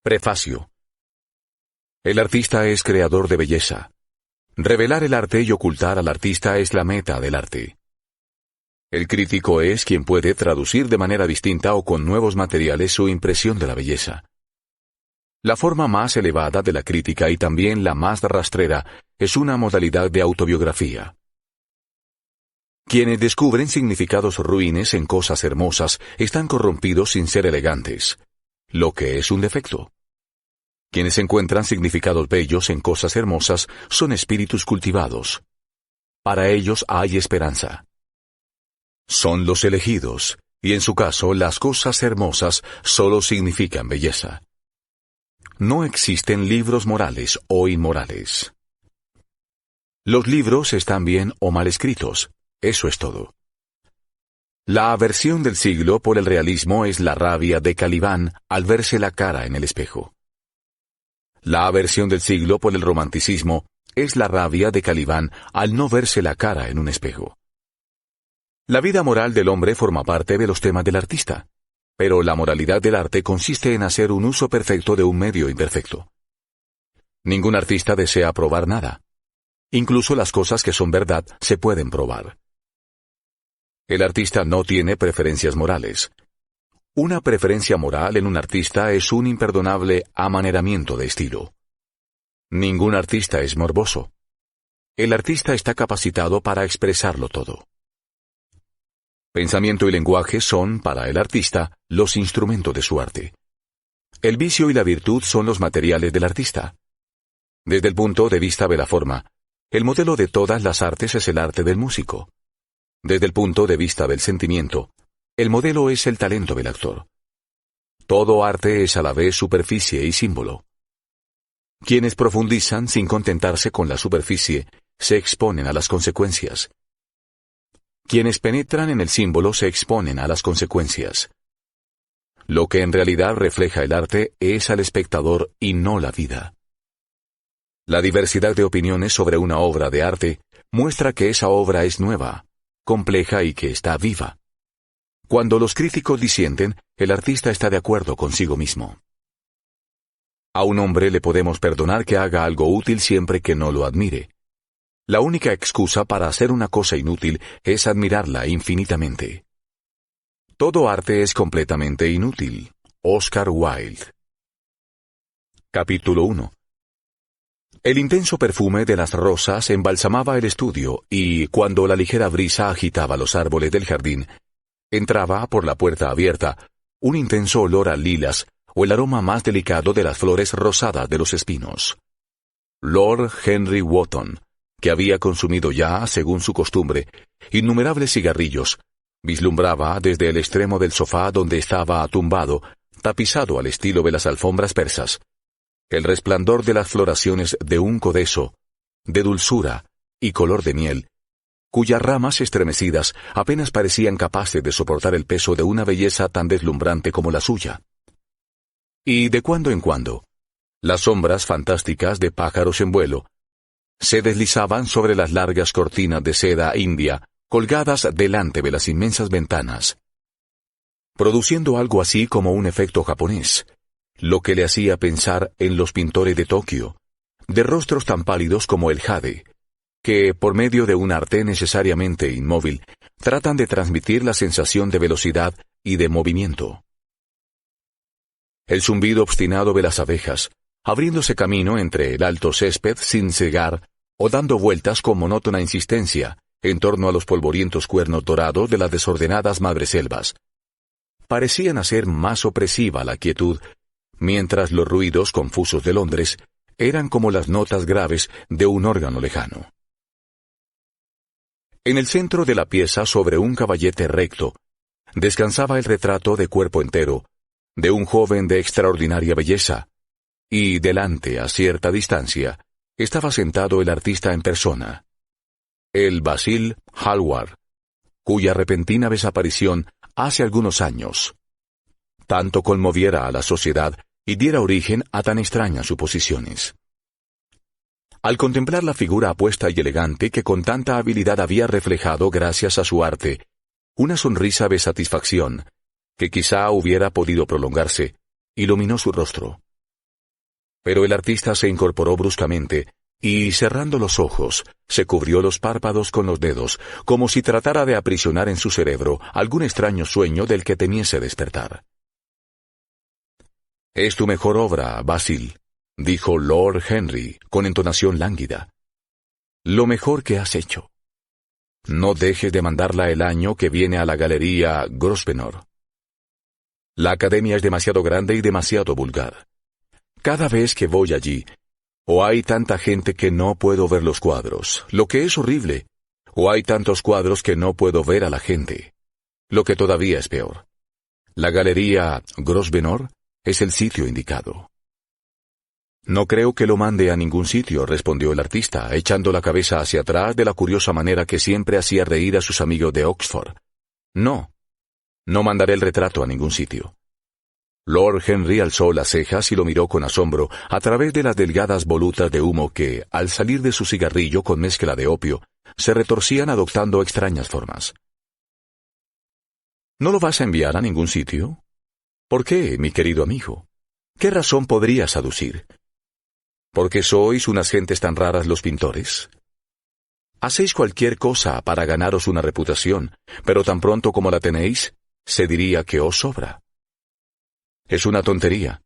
Prefacio. El artista es creador de belleza. Revelar el arte y ocultar al artista es la meta del arte. El crítico es quien puede traducir de manera distinta o con nuevos materiales su impresión de la belleza. La forma más elevada de la crítica y también la más rastrera es una modalidad de autobiografía. Quienes descubren significados ruines en cosas hermosas están corrompidos sin ser elegantes, lo que es un defecto. Quienes encuentran significados bellos en cosas hermosas son espíritus cultivados. Para ellos hay esperanza. Son los elegidos, y en su caso las cosas hermosas solo significan belleza. No existen libros morales o inmorales. Los libros están bien o mal escritos, eso es todo. La aversión del siglo por el realismo es la rabia de Calibán al verse la cara en el espejo. La aversión del siglo por el romanticismo es la rabia de Calibán al no verse la cara en un espejo. La vida moral del hombre forma parte de los temas del artista, pero la moralidad del arte consiste en hacer un uso perfecto de un medio imperfecto. Ningún artista desea probar nada. Incluso las cosas que son verdad se pueden probar. El artista no tiene preferencias morales. Una preferencia moral en un artista es un imperdonable amaneramiento de estilo. Ningún artista es morboso. El artista está capacitado para expresarlo todo. Pensamiento y lenguaje son, para el artista, los instrumentos de su arte. El vicio y la virtud son los materiales del artista. Desde el punto de vista de la forma, el modelo de todas las artes es el arte del músico. Desde el punto de vista del sentimiento, el modelo es el talento del actor. Todo arte es a la vez superficie y símbolo. Quienes profundizan sin contentarse con la superficie, se exponen a las consecuencias. Quienes penetran en el símbolo se exponen a las consecuencias. Lo que en realidad refleja el arte es al espectador y no la vida. La diversidad de opiniones sobre una obra de arte muestra que esa obra es nueva, compleja y que está viva. Cuando los críticos disienten, el artista está de acuerdo consigo mismo. A un hombre le podemos perdonar que haga algo útil siempre que no lo admire. La única excusa para hacer una cosa inútil es admirarla infinitamente. Todo arte es completamente inútil. Oscar Wilde. Capítulo 1. El intenso perfume de las rosas embalsamaba el estudio y, cuando la ligera brisa agitaba los árboles del jardín, entraba por la puerta abierta un intenso olor a lilas o el aroma más delicado de las flores rosadas de los espinos. Lord Henry Wotton, que había consumido ya, según su costumbre, innumerables cigarrillos, vislumbraba desde el extremo del sofá donde estaba tumbado, tapizado al estilo de las alfombras persas, el resplandor de las floraciones de un codeso, de dulzura y color de miel, cuyas ramas estremecidas apenas parecían capaces de soportar el peso de una belleza tan deslumbrante como la suya. Y de cuando en cuando, las sombras fantásticas de pájaros en vuelo se deslizaban sobre las largas cortinas de seda india colgadas delante de las inmensas ventanas, produciendo algo así como un efecto japonés, lo que le hacía pensar en los pintores de Tokio, de rostros tan pálidos como el jade, que, por medio de un arte necesariamente inmóvil, tratan de transmitir la sensación de velocidad y de movimiento. El zumbido obstinado de las abejas, abriéndose camino entre el alto césped sin cegar, o dando vueltas con monótona insistencia en torno a los polvorientos cuernos dorados de las desordenadas madreselvas, parecían hacer más opresiva la quietud, mientras los ruidos confusos de Londres eran como las notas graves de un órgano lejano. En el centro de la pieza, sobre un caballete recto, descansaba el retrato de cuerpo entero de un joven de extraordinaria belleza, y delante, a cierta distancia, estaba sentado el artista en persona, el Basil Hallward, cuya repentina desaparición hace algunos años tanto conmoviera a la sociedad y diera origen a tan extrañas suposiciones. Al contemplar la figura apuesta y elegante que con tanta habilidad había reflejado, gracias a su arte, una sonrisa de satisfacción, que quizá hubiera podido prolongarse, iluminó su rostro. Pero el artista se incorporó bruscamente, y cerrando los ojos, se cubrió los párpados con los dedos, como si tratara de aprisionar en su cerebro algún extraño sueño del que temiese despertar. «Es tu mejor obra, Basil», dijo Lord Henry, con entonación lánguida. «Lo mejor que has hecho. No dejes de mandarla el año que viene a la Galería Grosvenor. La academia es demasiado grande y demasiado vulgar. Cada vez que voy allí, o hay tanta gente que no puedo ver los cuadros, lo que es horrible, o hay tantos cuadros que no puedo ver a la gente, lo que todavía es peor. La Galería Grosvenor es el sitio indicado». «No creo que lo mande a ningún sitio», respondió el artista, echando la cabeza hacia atrás de la curiosa manera que siempre hacía reír a sus amigos de Oxford. «No mandaré el retrato a ningún sitio». Lord Henry alzó las cejas y lo miró con asombro a través de las delgadas volutas de humo que, al salir de su cigarrillo con mezcla de opio, se retorcían adoptando extrañas formas. «¿No lo vas a enviar a ningún sitio? ¿Por qué, mi querido amigo? ¿Qué razón podrías aducir? ¿Porque sois unas gentes tan raras los pintores? Hacéis cualquier cosa para ganaros una reputación, pero tan pronto como la tenéis, se diría que os sobra. Es una tontería,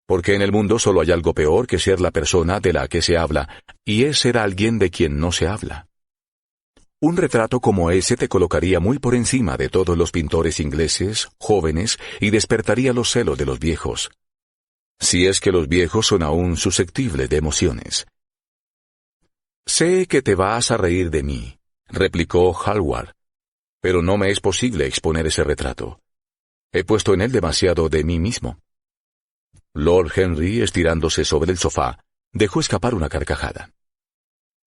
porque en el mundo solo hay algo peor que ser la persona de la que se habla, y es ser alguien de quien no se habla. Un retrato como ese te colocaría muy por encima de todos los pintores ingleses, jóvenes, y despertaría los celos de los viejos. Si es que los viejos son aún susceptibles de emociones». «Sé que te vas a reír de mí», replicó Hallward, «pero no me es posible exponer ese retrato. He puesto en él demasiado de mí mismo». Lord Henry, estirándose sobre el sofá, dejó escapar una carcajada.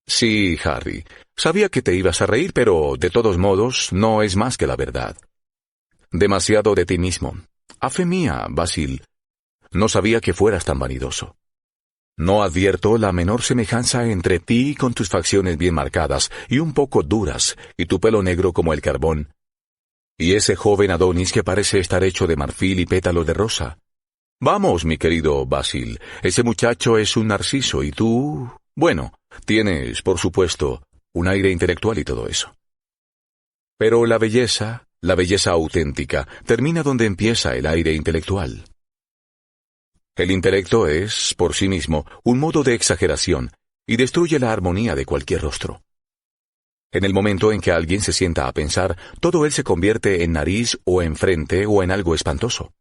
«Sí, Harry, sabía que te ibas a reír, pero, de todos modos, no es más que la verdad. Demasiado de ti mismo. A fe mía, Basil, no sabía que fueras tan vanidoso. No advierto la menor semejanza entre ti con tus facciones bien marcadas y un poco duras, y tu pelo negro como el carbón, y ese joven Adonis que parece estar hecho de marfil y pétalos de rosa. Vamos, mi querido Basil, ese muchacho es un narciso y tú... bueno, tienes, por supuesto, un aire intelectual y todo eso. Pero la belleza auténtica, termina donde empieza el aire intelectual. El intelecto es, por sí mismo, un modo de exageración, y destruye la armonía de cualquier rostro. En el momento en que alguien se sienta a pensar, todo él se convierte en nariz o en frente o en algo espantoso.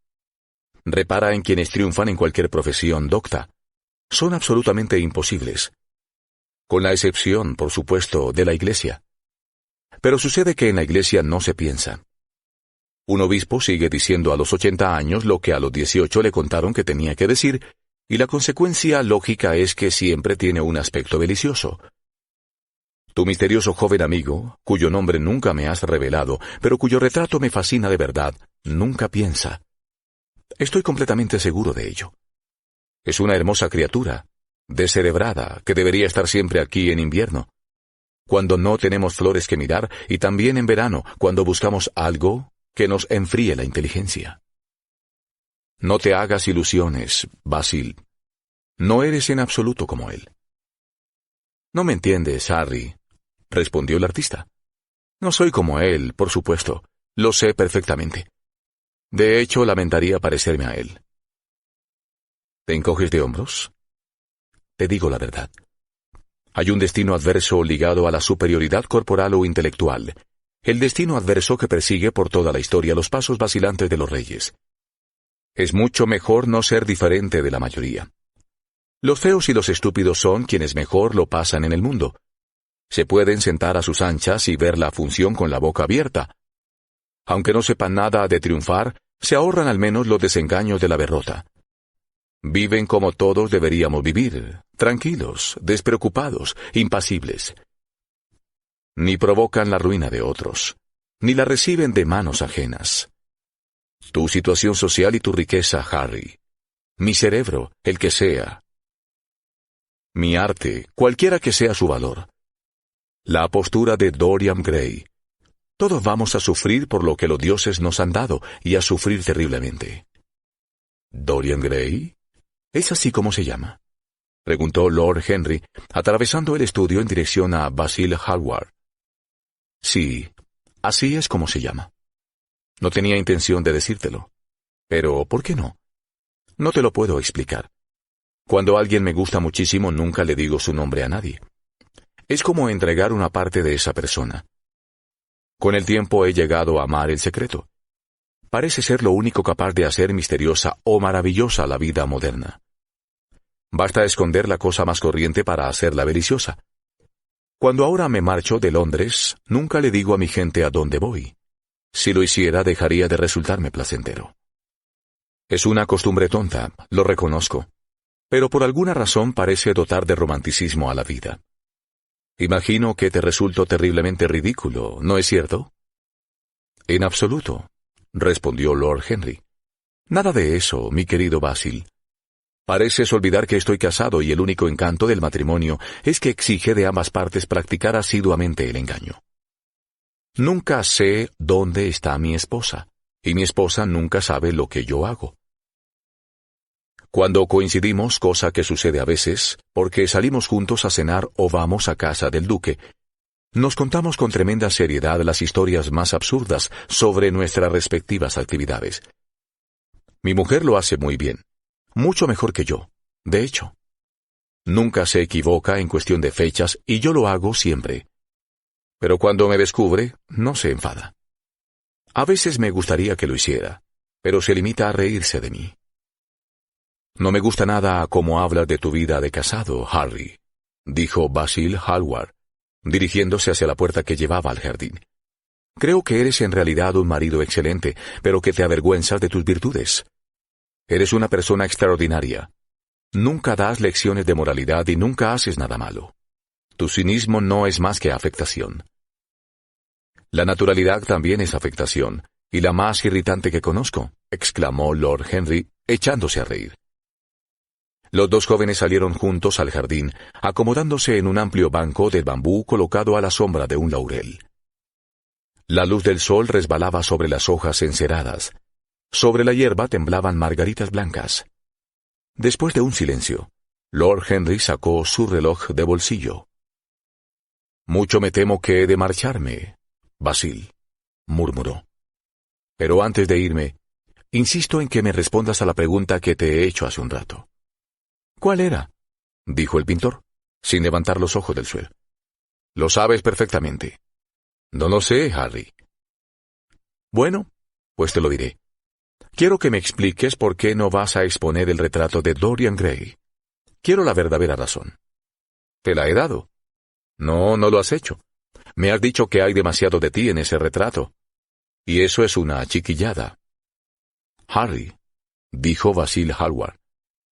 Repara en quienes triunfan en cualquier profesión docta. Son absolutamente imposibles. Con la excepción, por supuesto, de la Iglesia. Pero sucede que en la Iglesia no se piensa. Un obispo sigue diciendo a los 80 años lo que a los 18 le contaron que tenía que decir, y la consecuencia lógica es que siempre tiene un aspecto delicioso. Tu misterioso joven amigo, cuyo nombre nunca me has revelado, pero cuyo retrato me fascina de verdad, nunca piensa. Estoy completamente seguro de ello. Es una hermosa criatura, descerebrada, que debería estar siempre aquí en invierno, cuando no tenemos flores que mirar, y también en verano, cuando buscamos algo que nos enfríe la inteligencia. No te hagas ilusiones, Basil. No eres en absoluto como él. No me entiendes, Harry, respondió el artista. No soy como él, por supuesto. Lo sé perfectamente. De hecho, lamentaría parecerme a él. ¿Te encoges de hombros? Te digo la verdad. Hay un destino adverso ligado a la superioridad corporal o intelectual. El destino adverso que persigue por toda la historia los pasos vacilantes de los reyes. Es mucho mejor no ser diferente de la mayoría. Los feos y los estúpidos son quienes mejor lo pasan en el mundo. Se pueden sentar a sus anchas y ver la función con la boca abierta. Aunque no sepan nada de triunfar, se ahorran al menos los desengaños de la derrota. Viven como todos deberíamos vivir, tranquilos, despreocupados, impasibles. Ni provocan la ruina de otros, ni la reciben de manos ajenas. Tu situación social y tu riqueza, Harry. Mi cerebro, el que sea. Mi arte, cualquiera que sea su valor. La postura de Dorian Gray. Todos vamos a sufrir por lo que los dioses nos han dado, y a sufrir terriblemente. ¿Dorian Gray? ¿Es así como se llama? preguntó Lord Henry, atravesando el estudio en dirección a Basil Hallward. Sí, así es como se llama. No tenía intención de decírtelo. Pero, ¿por qué no? No te lo puedo explicar. Cuando alguien me gusta muchísimo, nunca le digo su nombre a nadie. Es como entregar una parte de esa persona. Con el tiempo he llegado a amar el secreto. Parece ser lo único capaz de hacer misteriosa o maravillosa la vida moderna. Basta esconder la cosa más corriente para hacerla deliciosa. Cuando ahora me marcho de Londres, nunca le digo a mi gente a dónde voy. Si lo hiciera, dejaría de resultarme placentero. Es una costumbre tonta, lo reconozco, pero por alguna razón parece dotar de romanticismo a la vida. Imagino que te resulto terriblemente ridículo, ¿no es cierto? En absoluto, respondió Lord Henry. Nada de eso, mi querido Basil. Pareces olvidar que estoy casado y el único encanto del matrimonio es que exige de ambas partes practicar asiduamente el engaño. Nunca sé dónde está mi esposa, y mi esposa nunca sabe lo que yo hago. Cuando coincidimos, cosa que sucede a veces, porque salimos juntos a cenar o vamos a casa del duque, nos contamos con tremenda seriedad las historias más absurdas sobre nuestras respectivas actividades. Mi mujer lo hace muy bien, mucho mejor que yo, de hecho. Nunca se equivoca en cuestión de fechas y yo lo hago siempre. Pero cuando me descubre, no se enfada. A veces me gustaría que lo hiciera, pero se limita a reírse de mí. No me gusta nada cómo hablas de tu vida de casado, Harry, dijo Basil Hallward, dirigiéndose hacia la puerta que llevaba al jardín. Creo que eres en realidad un marido excelente, pero que te avergüenzas de tus virtudes. Eres una persona extraordinaria. Nunca das lecciones de moralidad y nunca haces nada malo. Tu cinismo no es más que afectación. La naturalidad también es afectación, y la más irritante que conozco, exclamó Lord Henry, echándose a reír. Los dos jóvenes salieron juntos al jardín, acomodándose en un amplio banco de bambú colocado a la sombra de un laurel. La luz del sol resbalaba sobre las hojas enceradas. Sobre la hierba temblaban margaritas blancas. Después de un silencio, Lord Henry sacó su reloj de bolsillo. «Mucho me temo que he de marcharme, Basil», murmuró. «Pero antes de irme, insisto en que me respondas a la pregunta que te he hecho hace un rato». «¿Cuál era?», dijo el pintor, sin levantar los ojos del suelo. «Lo sabes perfectamente». «No lo sé, Harry». «Bueno, pues te lo diré. Quiero que me expliques por qué no vas a exponer el retrato de Dorian Gray. Quiero la verdadera razón». «Te la he dado». «No, no lo has hecho. Me has dicho que hay demasiado de ti en ese retrato. Y eso es una chiquillada». «Harry», dijo Basil Hallward,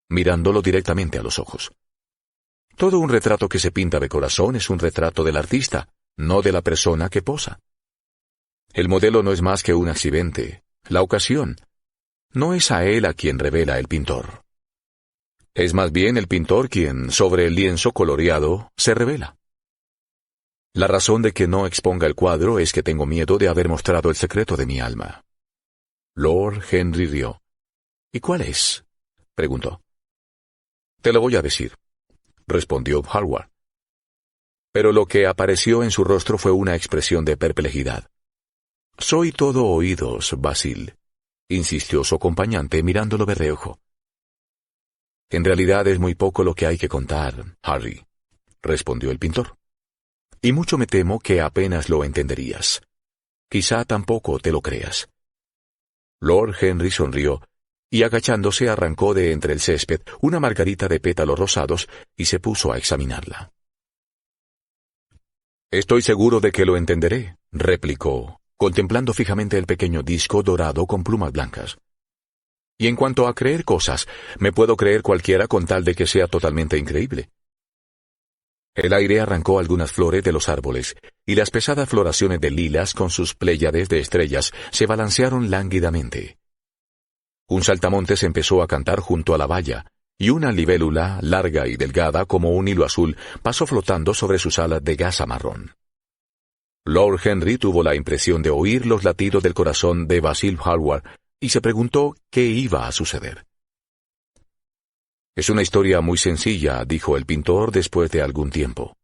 mirándolo directamente a los ojos. «Todo un retrato que se pinta de corazón es un retrato del artista, no de la persona que posa. El modelo no es más que un accidente, la ocasión. No es a él a quien revela el pintor. Es más bien el pintor quien, sobre el lienzo coloreado, se revela. La razón de que no exponga el cuadro es que tengo miedo de haber mostrado el secreto de mi alma». Lord Henry rió. «¿Y cuál es?», preguntó. «Te lo voy a decir», respondió Hallward. Pero lo que apareció en su rostro fue una expresión de perplejidad. «Soy todo oídos, Basil», insistió su acompañante mirándolo de reojo. «En realidad es muy poco lo que hay que contar, Harry», respondió el pintor. «Y mucho me temo que apenas lo entenderías. Quizá tampoco te lo creas». Lord Henry sonrió, y agachándose arrancó de entre el césped una margarita de pétalos rosados y se puso a examinarla. «Estoy seguro de que lo entenderé», replicó, contemplando fijamente el pequeño disco dorado con plumas blancas. «Y en cuanto a creer cosas, me puedo creer cualquiera con tal de que sea totalmente increíble». El aire arrancó algunas flores de los árboles, y las pesadas floraciones de lilas con sus pléyades de estrellas se balancearon lánguidamente. Un saltamontes empezó a cantar junto a la valla, y una libélula, larga y delgada como un hilo azul, pasó flotando sobre sus alas de gasa marrón. Lord Henry tuvo la impresión de oír los latidos del corazón de Basil Hallward y se preguntó qué iba a suceder. Es una historia muy sencilla, dijo el pintor después de algún tiempo.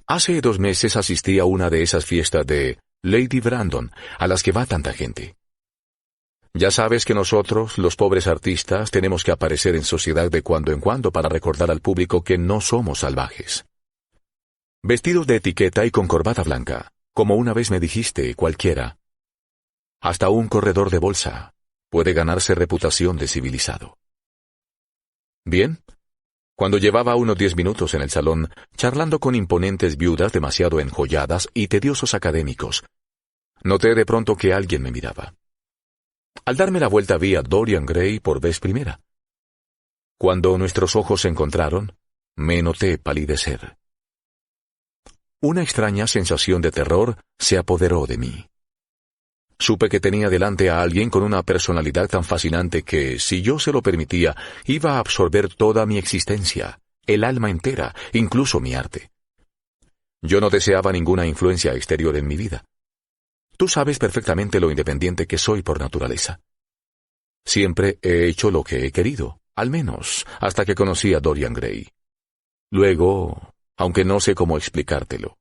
Hace 2 meses asistí a una de esas fiestas de Lady Brandon, a las que va tanta gente. Ya sabes que nosotros, los pobres artistas, tenemos que aparecer en sociedad de cuando en cuando para recordar al público que no somos salvajes. Vestidos de etiqueta y con corbata blanca, como una vez me dijiste, cualquiera. Hasta un corredor de bolsa puede ganarse reputación de civilizado. Bien. Cuando llevaba unos 10 minutos en el salón, charlando con imponentes viudas demasiado enjolladas y tediosos académicos, noté de pronto que alguien me miraba. Al darme la vuelta vi a Dorian Gray por vez primera. Cuando nuestros ojos se encontraron, me noté palidecer. Una extraña sensación de terror se apoderó de mí. Supe que tenía delante a alguien con una personalidad tan fascinante que, si yo se lo permitía, iba a absorber toda mi existencia, el alma entera, incluso mi arte. Yo no deseaba ninguna influencia exterior en mi vida. Tú sabes perfectamente lo independiente que soy por naturaleza. Siempre he hecho lo que he querido, al menos hasta que conocí a Dorian Gray. Luego, aunque no sé cómo explicártelo,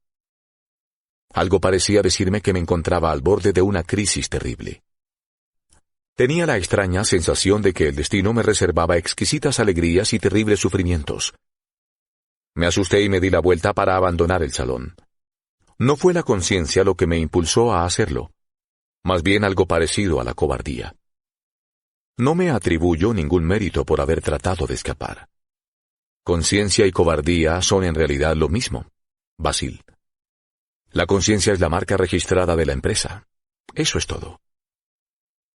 algo parecía decirme que me encontraba al borde de una crisis terrible. Tenía la extraña sensación de que el destino me reservaba exquisitas alegrías y terribles sufrimientos. Me asusté y me di la vuelta para abandonar el salón. No fue la conciencia lo que me impulsó a hacerlo, más bien algo parecido a la cobardía. No me atribuyo ningún mérito por haber tratado de escapar. Conciencia y cobardía son en realidad lo mismo, Basil. La conciencia es la marca registrada de la empresa. Eso es todo.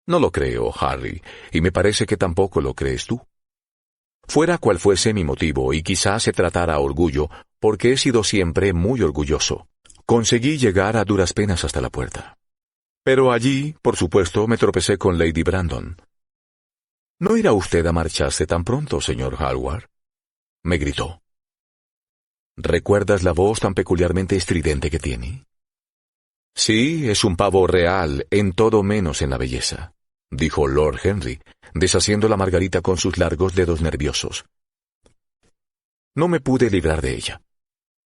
No lo creo, Harry, y me parece que tampoco lo crees tú. Fuera cual fuese mi motivo, y quizás se tratara orgullo, porque he sido siempre muy orgulloso, conseguí llegar a duras penas hasta la puerta. Pero allí, por supuesto, me tropecé con Lady Brandon. «¿No irá usted a marcharse tan pronto, señor Hallward?», me gritó. ¿Recuerdas la voz tan peculiarmente estridente que tiene? Sí, es un pavo real, en todo menos en la belleza, dijo Lord Henry, deshaciendo la margarita con sus largos dedos nerviosos. No me pude librar de ella.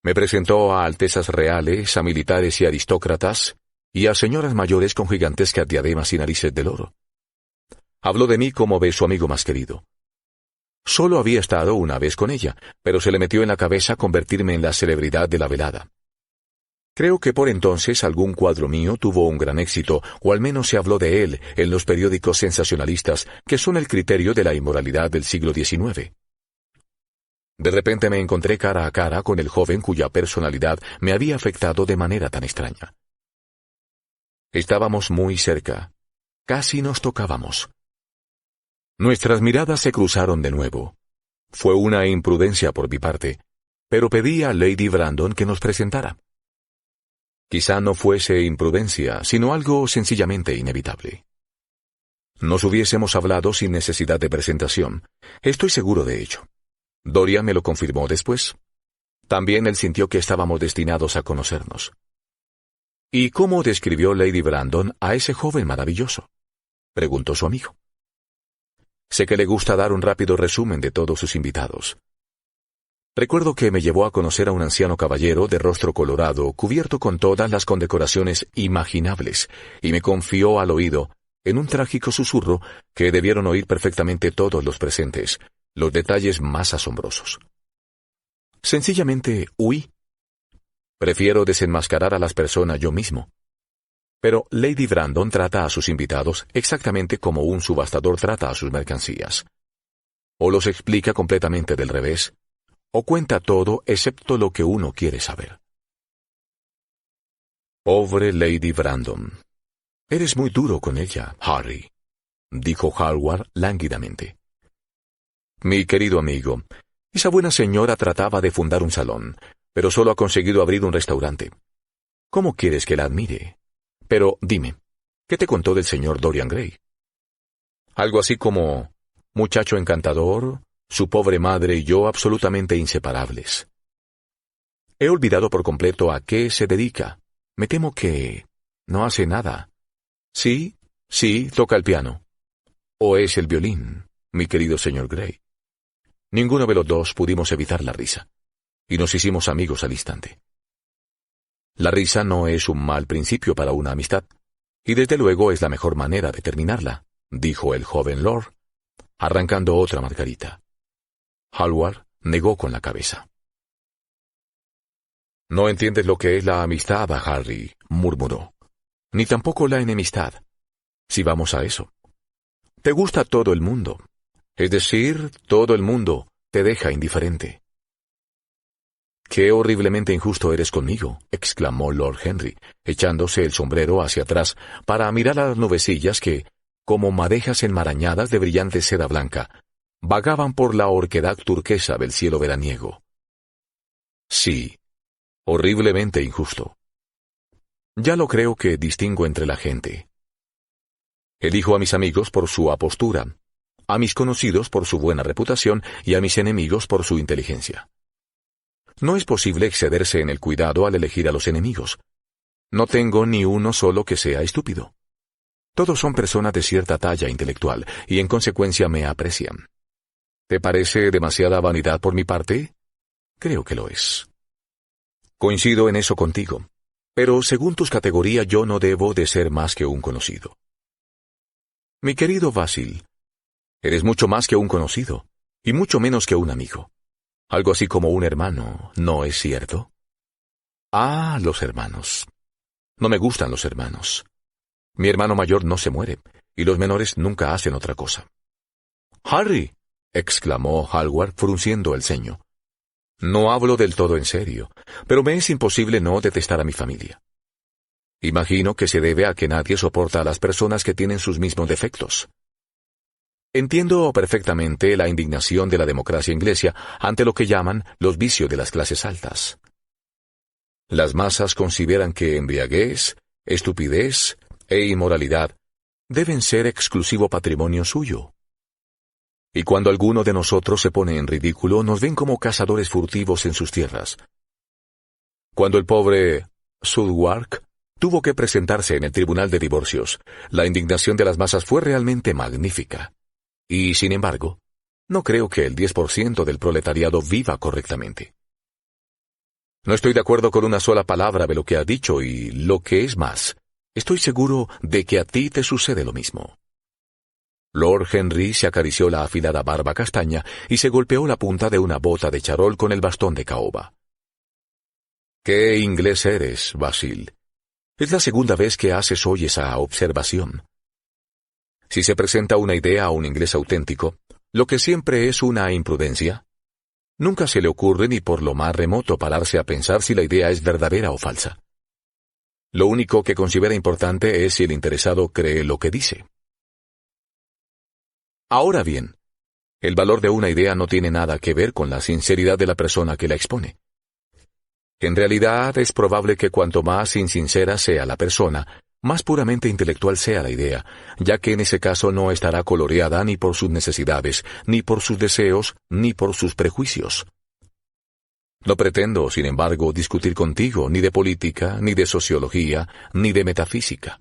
Me presentó a altezas reales, a militares y aristócratas, y a señoras mayores con gigantescas diademas y narices de oro. Habló de mí como de su amigo más querido. Solo había estado una vez con ella, pero se le metió en la cabeza convertirme en la celebridad de la velada. Creo que por entonces algún cuadro mío tuvo un gran éxito, o al menos se habló de él en los periódicos sensacionalistas, que son el criterio de la inmoralidad del siglo XIX. De repente me encontré cara a cara con el joven cuya personalidad me había afectado de manera tan extraña. Estábamos muy cerca. Casi nos tocábamos. Nuestras miradas se cruzaron de nuevo. Fue una imprudencia por mi parte, pero pedí a Lady Brandon que nos presentara. Quizá no fuese imprudencia, sino algo sencillamente inevitable. Nos hubiésemos hablado sin necesidad de presentación. Estoy seguro de ello. Dorian me lo confirmó después. También él sintió que estábamos destinados a conocernos. ¿Y cómo describió Lady Brandon a ese joven maravilloso?, preguntó su amigo. Sé que le gusta dar un rápido resumen de todos sus invitados. Recuerdo que me llevó a conocer a un anciano caballero de rostro colorado, cubierto con todas las condecoraciones imaginables, y me confió al oído, en un trágico susurro, que debieron oír perfectamente todos los presentes, los detalles más asombrosos. Sencillamente huí. Prefiero desenmascarar a las personas yo mismo. Pero Lady Brandon trata a sus invitados exactamente como un subastador trata a sus mercancías. O los explica completamente del revés, o cuenta todo excepto lo que uno quiere saber. Pobre Lady Brandon. Eres muy duro con ella, Harry, dijo Hallward lánguidamente. Mi querido amigo, esa buena señora trataba de fundar un salón, pero solo ha conseguido abrir un restaurante. ¿Cómo quieres que la admire? Pero dime, ¿qué te contó del señor Dorian Gray? Algo así como, muchacho encantador, su pobre madre y yo absolutamente inseparables. He olvidado por completo a qué se dedica. Me temo que no hace nada. Sí, toca el piano. O es el violín, mi querido señor Gray. Ninguno de los dos pudimos evitar la risa, y nos hicimos amigos al instante. La risa no es un mal principio para una amistad, y desde luego es la mejor manera de terminarla, dijo el joven Lord, arrancando otra margarita. Hallward negó con la cabeza. No entiendes lo que es la amistad, Harry, murmuró. Ni tampoco la enemistad, si vamos a eso. Te gusta todo el mundo, es decir, todo el mundo te deja indiferente. «Qué horriblemente injusto eres conmigo», exclamó Lord Henry, echándose el sombrero hacia atrás para mirar a las nubecillas que, como madejas enmarañadas de brillante seda blanca, vagaban por la orquedad turquesa del cielo veraniego. Sí, horriblemente injusto. Ya lo creo que distingo entre la gente. Elijo a mis amigos por su apostura, a mis conocidos por su buena reputación y a mis enemigos por su inteligencia. No es posible excederse en el cuidado al elegir a los enemigos. No tengo ni uno solo que sea estúpido. Todos son personas de cierta talla intelectual y en consecuencia me aprecian. ¿Te parece demasiada vanidad por mi parte? Creo que lo es. Coincido en eso contigo, pero según tus categorías yo no debo de ser más que un conocido. Mi querido Basil, eres mucho más que un conocido, y mucho menos que un amigo. Algo así como un hermano, ¿no es cierto? Ah, los hermanos. No me gustan los hermanos. Mi hermano mayor no se muere, y los menores nunca hacen otra cosa. «Harry», exclamó Hallward frunciendo el ceño. «No hablo del todo en serio, pero me es imposible no detestar a mi familia. Imagino que se debe a que nadie soporta a las personas que tienen sus mismos defectos. Entiendo perfectamente la indignación de la democracia inglesa ante lo que llaman los vicios de las clases altas. Las masas consideran que embriaguez, estupidez e inmoralidad deben ser exclusivo patrimonio suyo. Y cuando alguno de nosotros se pone en ridículo, nos ven como cazadores furtivos en sus tierras. Cuando el pobre Southwark tuvo que presentarse en el tribunal de divorcios, la indignación de las masas fue realmente magnífica. Y, sin embargo, no creo que el 10% del proletariado viva correctamente. No estoy de acuerdo con una sola palabra de lo que ha dicho y, lo que es más, estoy seguro de que a ti te sucede lo mismo. Lord Henry se acarició la afilada barba castaña y se golpeó la punta de una bota de charol con el bastón de caoba. «¿Qué inglés eres, Basil? Es la segunda vez que haces hoy esa observación. Si se presenta una idea a un inglés auténtico, lo que siempre es una imprudencia, nunca se le ocurre ni por lo más remoto pararse a pensar si la idea es verdadera o falsa. Lo único que considera importante es si el interesado cree lo que dice. Ahora bien, el valor de una idea no tiene nada que ver con la sinceridad de la persona que la expone. En realidad es probable que cuanto más insincera sea la persona, más puramente intelectual sea la idea, ya que en ese caso no estará coloreada ni por sus necesidades, ni por sus deseos, ni por sus prejuicios. No pretendo, sin embargo, discutir contigo ni de política, ni de sociología, ni de metafísica.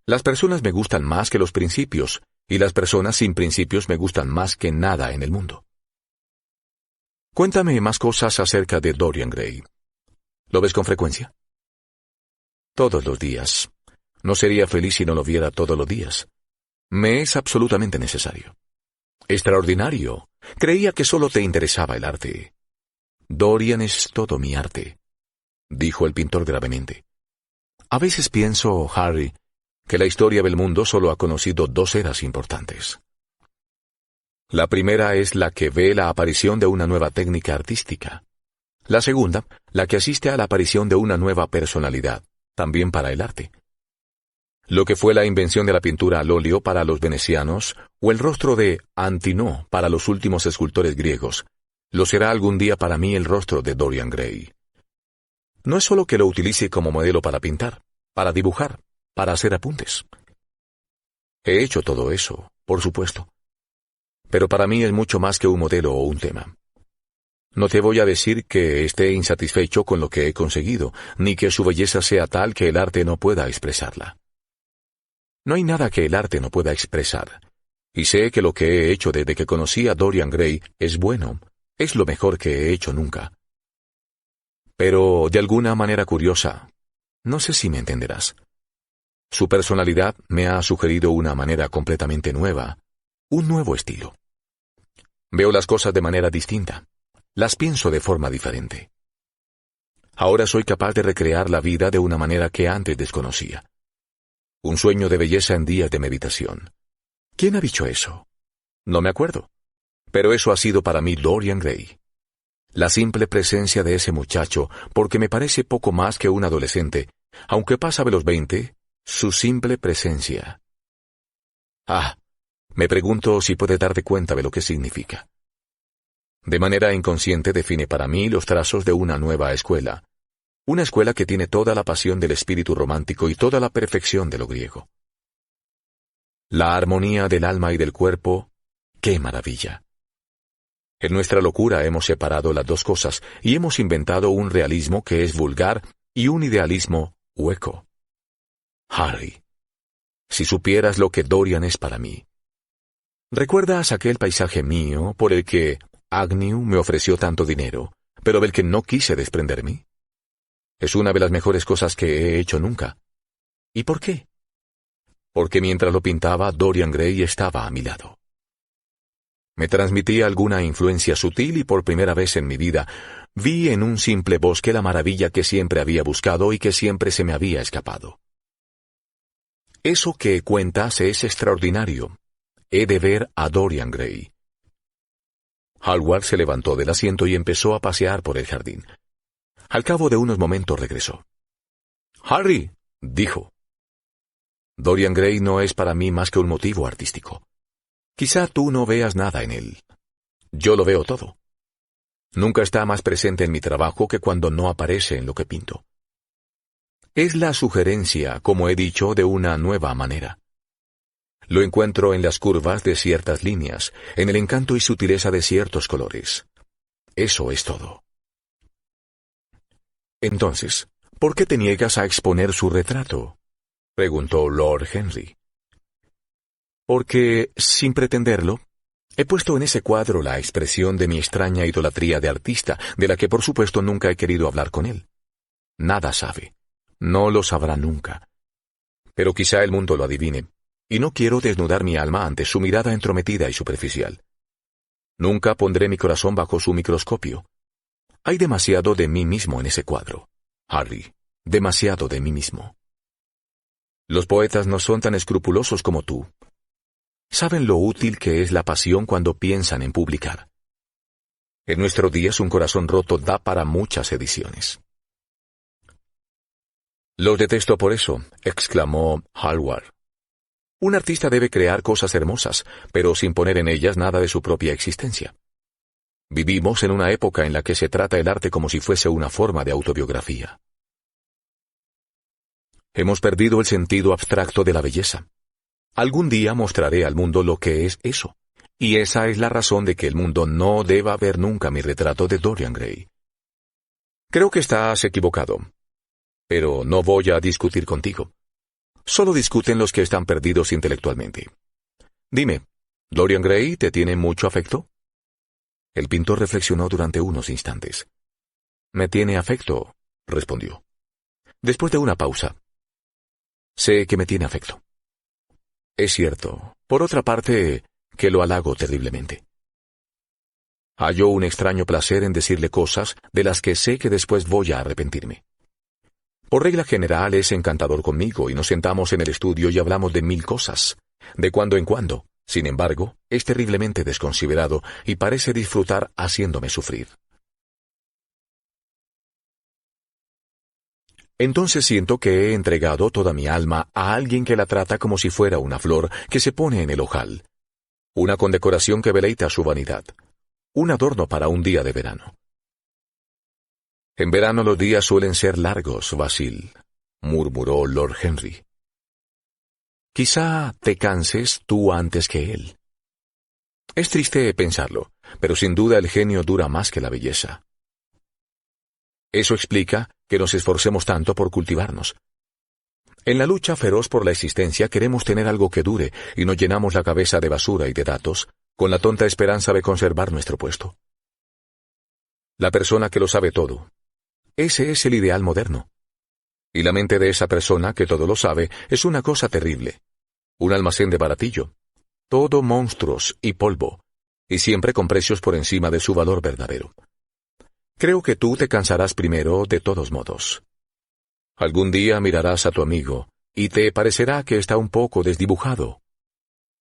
Las personas me gustan más que los principios, y las personas sin principios me gustan más que nada en el mundo. Cuéntame más cosas acerca de Dorian Gray. ¿Lo ves con frecuencia? Todos los días. No sería feliz si no lo viera todos los días. Me es absolutamente necesario. Extraordinario. Creía que solo te interesaba el arte. Dorian es todo mi arte, dijo el pintor gravemente. A veces pienso, Harry, que la historia del mundo solo ha conocido dos eras importantes. La primera es la que ve la aparición de una nueva técnica artística. La segunda, la que asiste a la aparición de una nueva personalidad, también para el arte. Lo que fue la invención de la pintura al óleo para los venecianos, o el rostro de Antinous para los últimos escultores griegos, lo será algún día para mí el rostro de Dorian Gray. No es solo que lo utilice como modelo para pintar, para dibujar, para hacer apuntes. He hecho todo eso, por supuesto. Pero para mí es mucho más que un modelo o un tema. No te voy a decir que esté insatisfecho con lo que he conseguido, ni que su belleza sea tal que el arte no pueda expresarla. No hay nada que el arte no pueda expresar, Y sé que lo que he hecho desde que conocí a Dorian Gray es bueno, es lo mejor que he hecho nunca. Pero, de alguna manera curiosa, no sé si me entenderás. Su personalidad me ha sugerido una manera completamente nueva, un nuevo estilo. Veo las cosas de manera distinta, las pienso de forma diferente. Ahora soy capaz de recrear la vida de una manera que antes desconocía. Un sueño de belleza en días de meditación. ¿Quién ha dicho eso? No me acuerdo. Pero eso ha sido para mí Dorian Gray. La simple presencia de ese muchacho, porque me parece poco más que un adolescente, aunque pasa de los 20, su simple presencia. Me pregunto si puedes darte cuenta de lo que significa. De manera inconsciente define para mí los trazos de una nueva escuela. Una escuela que tiene toda la pasión del espíritu romántico y toda la perfección de lo griego. La armonía del alma y del cuerpo, ¡qué maravilla! En nuestra locura hemos separado las dos cosas y hemos inventado un realismo que es vulgar y un idealismo hueco. Harry, si supieras lo que Dorian es para mí. ¿Recuerdas aquel paisaje mío por el que Agnew me ofreció tanto dinero, pero del que no quise desprenderme? Es una de las mejores cosas que he hecho nunca. ¿Y por qué? Porque mientras lo pintaba, Dorian Gray estaba a mi lado. Me transmitía alguna influencia sutil y por primera vez en mi vida vi en un simple bosque la maravilla que siempre había buscado y que siempre se me había escapado. Eso que cuentas es extraordinario. He de ver a Dorian Gray. Hallward se levantó del asiento y empezó a pasear por el jardín. Al cabo de unos momentos regresó. «Harry», dijo. «Dorian Gray no es para mí más que un motivo artístico. Quizá tú no veas nada en él. Yo lo veo todo. Nunca está más presente en mi trabajo que cuando no aparece en lo que pinto. Es la sugerencia, como he dicho, de una nueva manera. Lo encuentro en las curvas de ciertas líneas, en el encanto y sutileza de ciertos colores. Eso es todo». «Entonces, ¿por qué te niegas a exponer su retrato?», preguntó Lord Henry. «Porque, sin pretenderlo, he puesto en ese cuadro la expresión de mi extraña idolatría de artista, de la que por supuesto nunca he querido hablar con él. Nada sabe. No lo sabrá nunca. Pero quizá el mundo lo adivine, y no quiero desnudar mi alma ante su mirada entrometida y superficial. Nunca pondré mi corazón bajo su microscopio. Hay demasiado de mí mismo en ese cuadro, Harry, demasiado de mí mismo. Los poetas no son tan escrupulosos como tú. Saben lo útil que es la pasión cuando piensan en publicar. En nuestros días un corazón roto da para muchas ediciones». «Los detesto por eso», exclamó Hallward. «Un artista debe crear cosas hermosas, pero sin poner en ellas nada de su propia existencia. Vivimos en una época en la que se trata el arte como si fuese una forma de autobiografía. Hemos perdido el sentido abstracto de la belleza. Algún día mostraré al mundo lo que es eso, y esa es la razón de que el mundo no deba ver nunca mi retrato de Dorian Gray. Creo que estás equivocado, pero no voy a discutir contigo. Solo discuten los que están perdidos intelectualmente. Dime, ¿Dorian Gray te tiene mucho afecto?» El pintor reflexionó durante unos instantes. «Me tiene afecto», respondió. Después de una pausa. «Sé que me tiene afecto. Es cierto, por otra parte, que lo halago terriblemente. Hallo un extraño placer en decirle cosas de las que sé que después voy a arrepentirme. Por regla general es encantador conmigo y nos sentamos en el estudio y hablamos de 1000 cosas, de cuando en cuando. Sin embargo, es terriblemente desconsiderado y parece disfrutar haciéndome sufrir. Entonces siento que he entregado toda mi alma a alguien que la trata como si fuera una flor que se pone en el ojal, una condecoración que deleita su vanidad, un adorno para un día de verano. En verano los días suelen ser largos, Basil», murmuró Lord Henry. «Quizá te canses tú antes que él. Es triste pensarlo, pero sin duda el genio dura más que la belleza. Eso explica que nos esforcemos tanto por cultivarnos. En la lucha feroz por la existencia queremos tener algo que dure y nos llenamos la cabeza de basura y de datos, con la tonta esperanza de conservar nuestro puesto. La persona que lo sabe todo. Ese es el ideal moderno. Y la mente de esa persona que todo lo sabe es una cosa terrible. Un almacén de baratillo. Todo monstruos y polvo, y siempre con precios por encima de su valor verdadero. Creo que tú te cansarás primero de todos modos. Algún día mirarás a tu amigo, y te parecerá que está un poco desdibujado.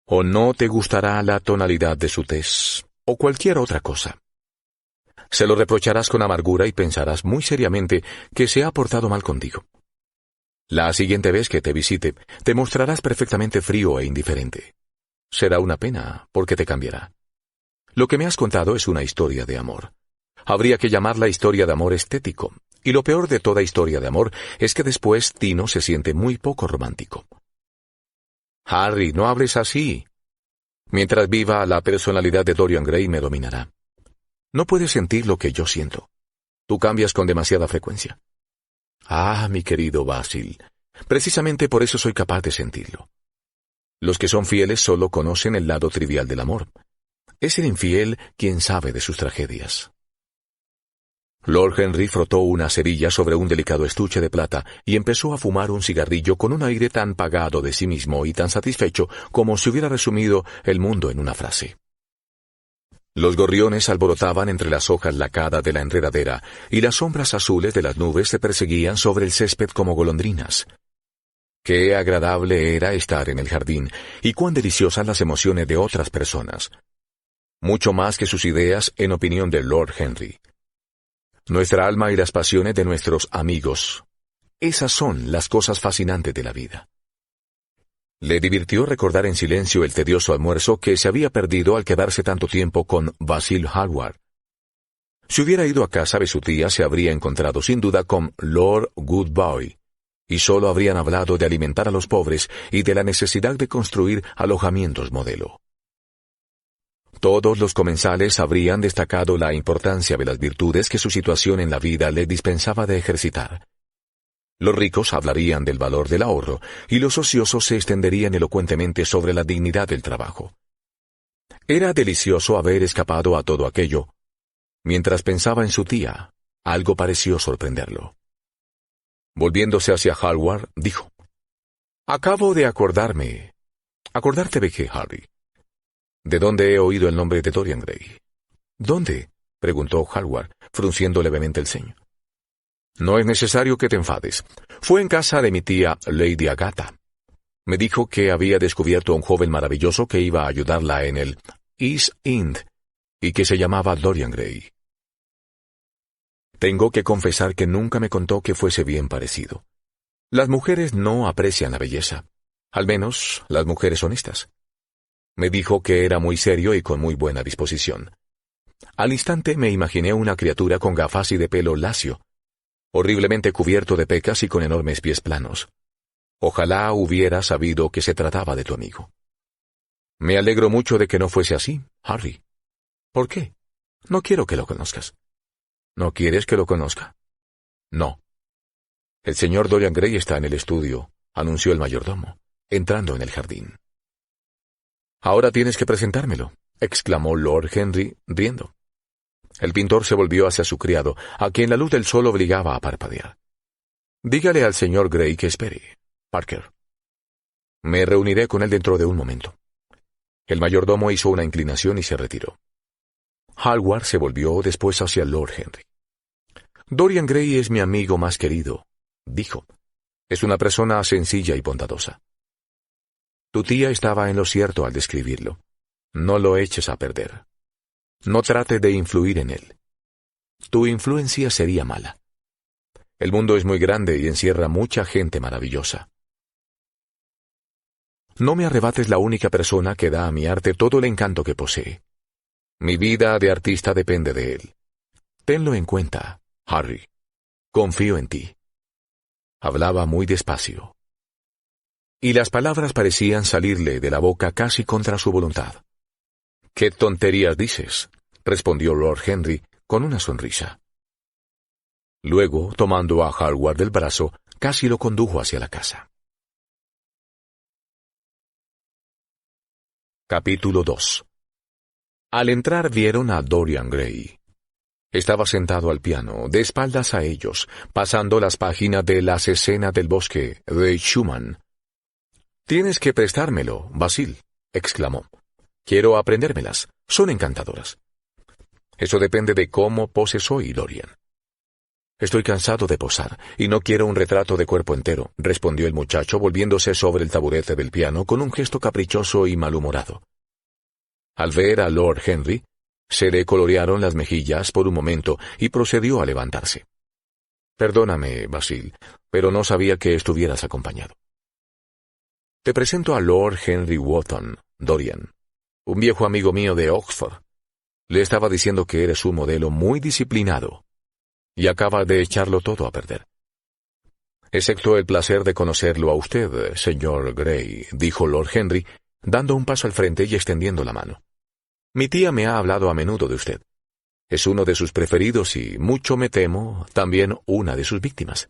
O no te gustará la tonalidad de su tez, o cualquier otra cosa. Se lo reprocharás con amargura y pensarás muy seriamente que se ha portado mal contigo. La siguiente vez que te visite, te mostrarás perfectamente frío e indiferente. Será una pena, porque te cambiará. Lo que me has contado es una historia de amor. Habría que llamarla historia de amor estético, y lo peor de toda historia de amor es que después Tino se siente muy poco romántico. Harry, no hables así. Mientras viva, la personalidad de Dorian Gray me dominará. No puedes sentir lo que yo siento. Tú cambias con demasiada frecuencia. Ah, mi querido Basil, precisamente por eso soy capaz de sentirlo. Los que son fieles solo conocen el lado trivial del amor. Es el infiel quien sabe de sus tragedias. Lord Henry frotó una cerilla sobre un delicado estuche de plata y empezó a fumar un cigarrillo con un aire tan pagado de sí mismo y tan satisfecho como si hubiera resumido el mundo en una frase. Los gorriones alborotaban entre las hojas lacadas de la enredadera y las sombras azules de las nubes se perseguían sobre el césped como golondrinas. Qué agradable era estar en el jardín y cuán deliciosas las emociones de otras personas. Mucho más que sus ideas, en opinión de Lord Henry. Nuestra alma y las pasiones de nuestros amigos. Esas son las cosas fascinantes de la vida. Le divirtió recordar en silencio el tedioso almuerzo que se había perdido al quedarse tanto tiempo con Basil Hallward. Si hubiera ido a casa de su tía, se habría encontrado sin duda con Lord Goodboy, y solo habrían hablado de alimentar a los pobres y de la necesidad de construir alojamientos modelo. Todos los comensales habrían destacado la importancia de las virtudes que su situación en la vida les dispensaba de ejercitar. Los ricos hablarían del valor del ahorro, y los ociosos se extenderían elocuentemente sobre la dignidad del trabajo. Era delicioso haber escapado a todo aquello. Mientras pensaba en su tía, algo pareció sorprenderlo. Volviéndose hacia Hallward, dijo: «Acabo de acordarme». «¿Acordarte de qué, Harry?» «¿De dónde he oído el nombre de Dorian Gray?» «¿Dónde?», preguntó Hallward, frunciendo levemente el ceño. «No es necesario que te enfades. Fue en casa de mi tía, Lady Agatha. Me dijo que había descubierto a un joven maravilloso que iba a ayudarla en el East End, y que se llamaba Dorian Gray. Tengo que confesar que nunca me contó que fuese bien parecido. Las mujeres no aprecian la belleza, al menos las mujeres honestas. Me dijo que era muy serio y con muy buena disposición. Al instante me imaginé una criatura con gafas y de pelo lacio, horriblemente cubierto de pecas y con enormes pies planos. Ojalá hubiera sabido que se trataba de tu amigo. Me alegro mucho de que no fuese así, Harry. ¿Por qué? No quiero que lo conozcas. ¿No quieres que lo conozca? No. El señor Dorian Gray está en el estudio, anunció el mayordomo, entrando en el jardín. Ahora tienes que presentármelo, exclamó Lord Henry, riendo. El pintor se volvió hacia su criado, a quien la luz del sol obligaba a parpadear. Dígale al señor Gray que espere, Parker. Me reuniré con él dentro de un momento. El mayordomo hizo una inclinación y se retiró. Hallward se volvió después hacia Lord Henry. Dorian Gray es mi amigo más querido, dijo. Es una persona sencilla y bondadosa. Tu tía estaba en lo cierto al describirlo. No lo eches a perder. No trate de influir en él. Tu influencia sería mala. El mundo es muy grande y encierra mucha gente maravillosa. No me arrebates la única persona que da a mi arte todo el encanto que posee. Mi vida de artista depende de él. Tenlo en cuenta, Harry. Confío en ti. Hablaba muy despacio. Y las palabras parecían salirle de la boca casi contra su voluntad. «¿Qué tonterías dices?», respondió Lord Henry con una sonrisa. Luego, tomando a Hallward del brazo, casi lo condujo hacia la casa. Capítulo 2. Al entrar vieron a Dorian Gray. Estaba sentado al piano, de espaldas a ellos, pasando las páginas de Las escenas del bosque, de Schumann. «Tienes que prestármelo, Basil», exclamó. «Quiero aprendérmelas. Son encantadoras». «Eso depende de cómo poses hoy, Dorian». «Estoy cansado de posar, y no quiero un retrato de cuerpo entero», respondió el muchacho volviéndose sobre el taburete del piano con un gesto caprichoso y malhumorado. Al ver a Lord Henry, se le colorearon las mejillas por un momento y procedió a levantarse. «Perdóname, Basil, pero no sabía que estuvieras acompañado». «Te presento a Lord Henry Wotton, Dorian, un viejo amigo mío de Oxford. Le estaba diciendo que eres un modelo muy disciplinado, y acaba de echarlo todo a perder». «Excepto el placer de conocerlo a usted, señor Gray», dijo Lord Henry, dando un paso al frente y extendiendo la mano. «Mi tía me ha hablado a menudo de usted. Es uno de sus preferidos y, mucho me temo, también una de sus víctimas».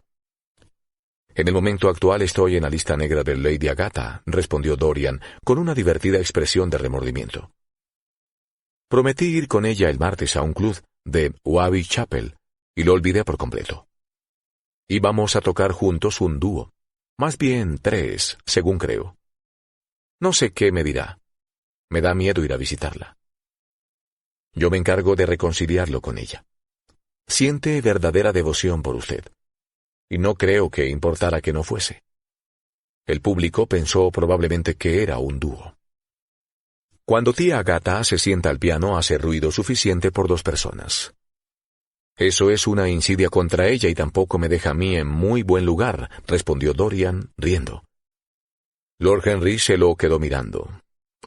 «En el momento actual estoy en la lista negra de Lady Agatha», respondió Dorian, con una divertida expresión de remordimiento. «Prometí ir con ella el martes a un club de Wabi Chapel, y lo olvidé por completo. Íbamos a tocar juntos un dúo, más bien 3, según creo. No sé qué me dirá. Me da miedo ir a visitarla. Yo me encargo de reconciliarlo con ella. Siente verdadera devoción por usted, y no creo que importara que no fuese». El público pensó probablemente que era un dúo. Cuando tía Agatha se sienta al piano hace ruido suficiente por 2 personas. «Eso es una insidia contra ella y tampoco me deja a mí en muy buen lugar», respondió Dorian, riendo. Lord Henry se lo quedó mirando.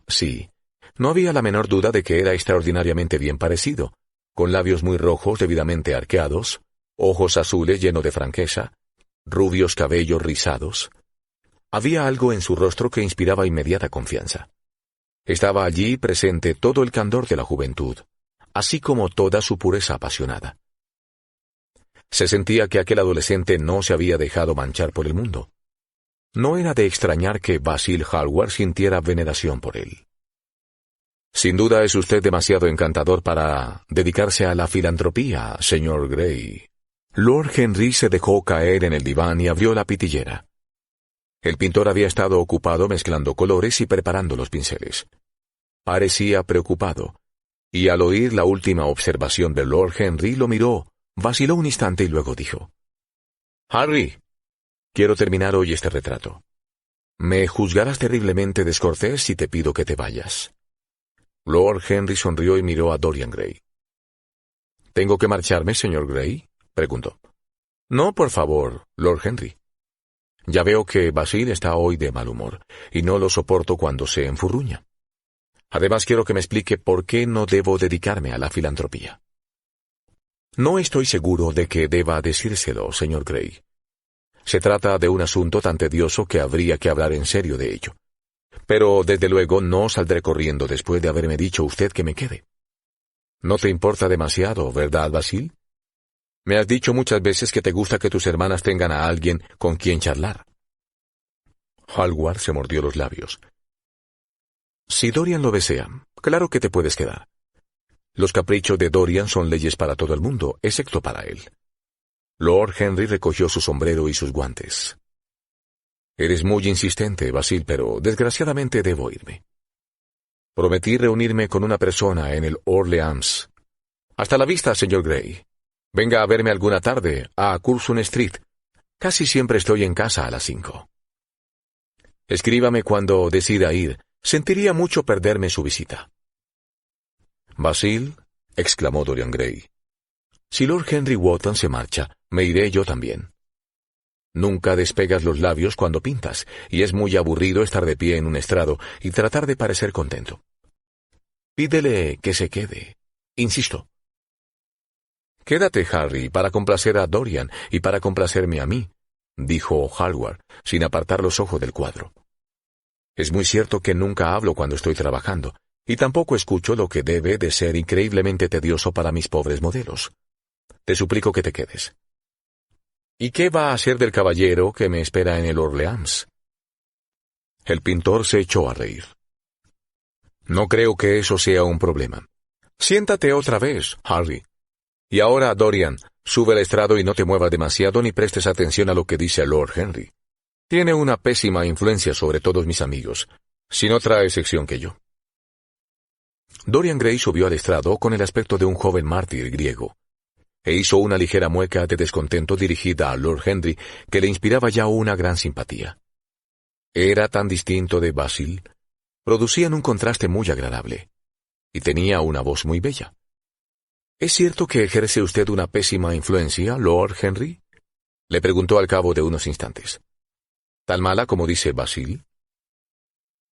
Sí, no había la menor duda de que era extraordinariamente bien parecido, con labios muy rojos debidamente arqueados, ojos azules llenos de franqueza, rubios cabellos rizados. Había algo en su rostro que inspiraba inmediata confianza. Estaba allí presente todo el candor de la juventud, así como toda su pureza apasionada. Se sentía que aquel adolescente no se había dejado manchar por el mundo. No era de extrañar que Basil Hallward sintiera veneración por él. «Sin duda es usted demasiado encantador para dedicarse a la filantropía, señor Gray». Lord Henry se dejó caer en el diván y abrió la pitillera. El pintor había estado ocupado mezclando colores y preparando los pinceles. Parecía preocupado, y al oír la última observación de Lord Henry lo miró, vaciló un instante y luego dijo: «Harry, quiero terminar hoy este retrato. Me juzgarás terriblemente descortés si te pido que te vayas». Lord Henry sonrió y miró a Dorian Gray. «¿Tengo que marcharme, señor Gray?», preguntó. «No, por favor, Lord Henry. Ya veo que Basil está hoy de mal humor, y no lo soporto cuando se enfurruña. Además quiero que me explique por qué no debo dedicarme a la filantropía». «No estoy seguro de que deba decírselo, señor Gray. Se trata de un asunto tan tedioso que habría que hablar en serio de ello. Pero desde luego no saldré corriendo después de haberme dicho usted que me quede. No te importa demasiado, ¿verdad, Basil? Me has dicho muchas veces que te gusta que tus hermanas tengan a alguien con quien charlar». Hallward se mordió los labios. «Si Dorian lo desea, claro que te puedes quedar. Los caprichos de Dorian son leyes para todo el mundo, excepto para él». Lord Henry recogió su sombrero y sus guantes. «Eres muy insistente, Basil, pero desgraciadamente debo irme. Prometí reunirme con una persona en el Orleans. Hasta la vista, señor Gray. Venga a verme alguna tarde a Curzon Street. Casi siempre estoy en casa a las 5. Escríbame cuando decida ir. Sentiría mucho perderme su visita». «Basil», exclamó Dorian Gray, «si Lord Henry Wotton se marcha, me iré yo también. Nunca despegas los labios cuando pintas, y es muy aburrido estar de pie en un estrado y tratar de parecer contento. Pídele que se quede. Insisto». «Quédate, Harry, para complacer a Dorian y para complacerme a mí», dijo Hallward, sin apartar los ojos del cuadro. «Es muy cierto que nunca hablo cuando estoy trabajando, y tampoco escucho lo que debe de ser increíblemente tedioso para mis pobres modelos. Te suplico que te quedes». «¿Y qué va a ser del caballero que me espera en el Orleans?» El pintor se echó a reír. No creo que eso sea un problema. Siéntate otra vez, Harry. Y ahora, Dorian, sube al estrado y no te muevas demasiado ni prestes atención a lo que dice Lord Henry. Tiene una pésima influencia sobre todos mis amigos, sin otra excepción que yo. Dorian Gray subió al estrado con el aspecto de un joven mártir griego, e hizo una ligera mueca de descontento dirigida a Lord Henry que le inspiraba ya una gran simpatía. Era tan distinto de Basil, producían un contraste muy agradable, y tenía una voz muy bella. ¿Es cierto que ejerce usted una pésima influencia, Lord Henry?, le preguntó al cabo de unos instantes. ¿Tan mala como dice Basil?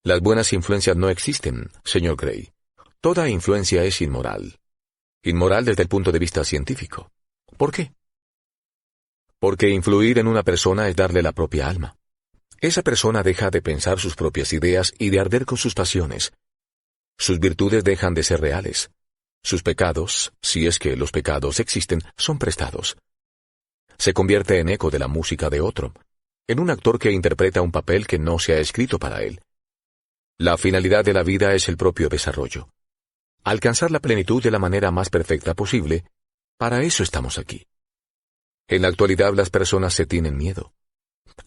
Las buenas influencias no existen, señor Gray. Toda influencia es inmoral. Inmoral desde el punto de vista científico. ¿Por qué? Porque influir en una persona es darle la propia alma. Esa persona deja de pensar sus propias ideas y de arder con sus pasiones. Sus virtudes dejan de ser reales. Sus pecados, si es que los pecados existen, son prestados. Se convierte en eco de la música de otro, en un actor que interpreta un papel que no se ha escrito para él. La finalidad de la vida es el propio desarrollo. Alcanzar la plenitud de la manera más perfecta posible, para eso estamos aquí. En la actualidad las personas se tienen miedo.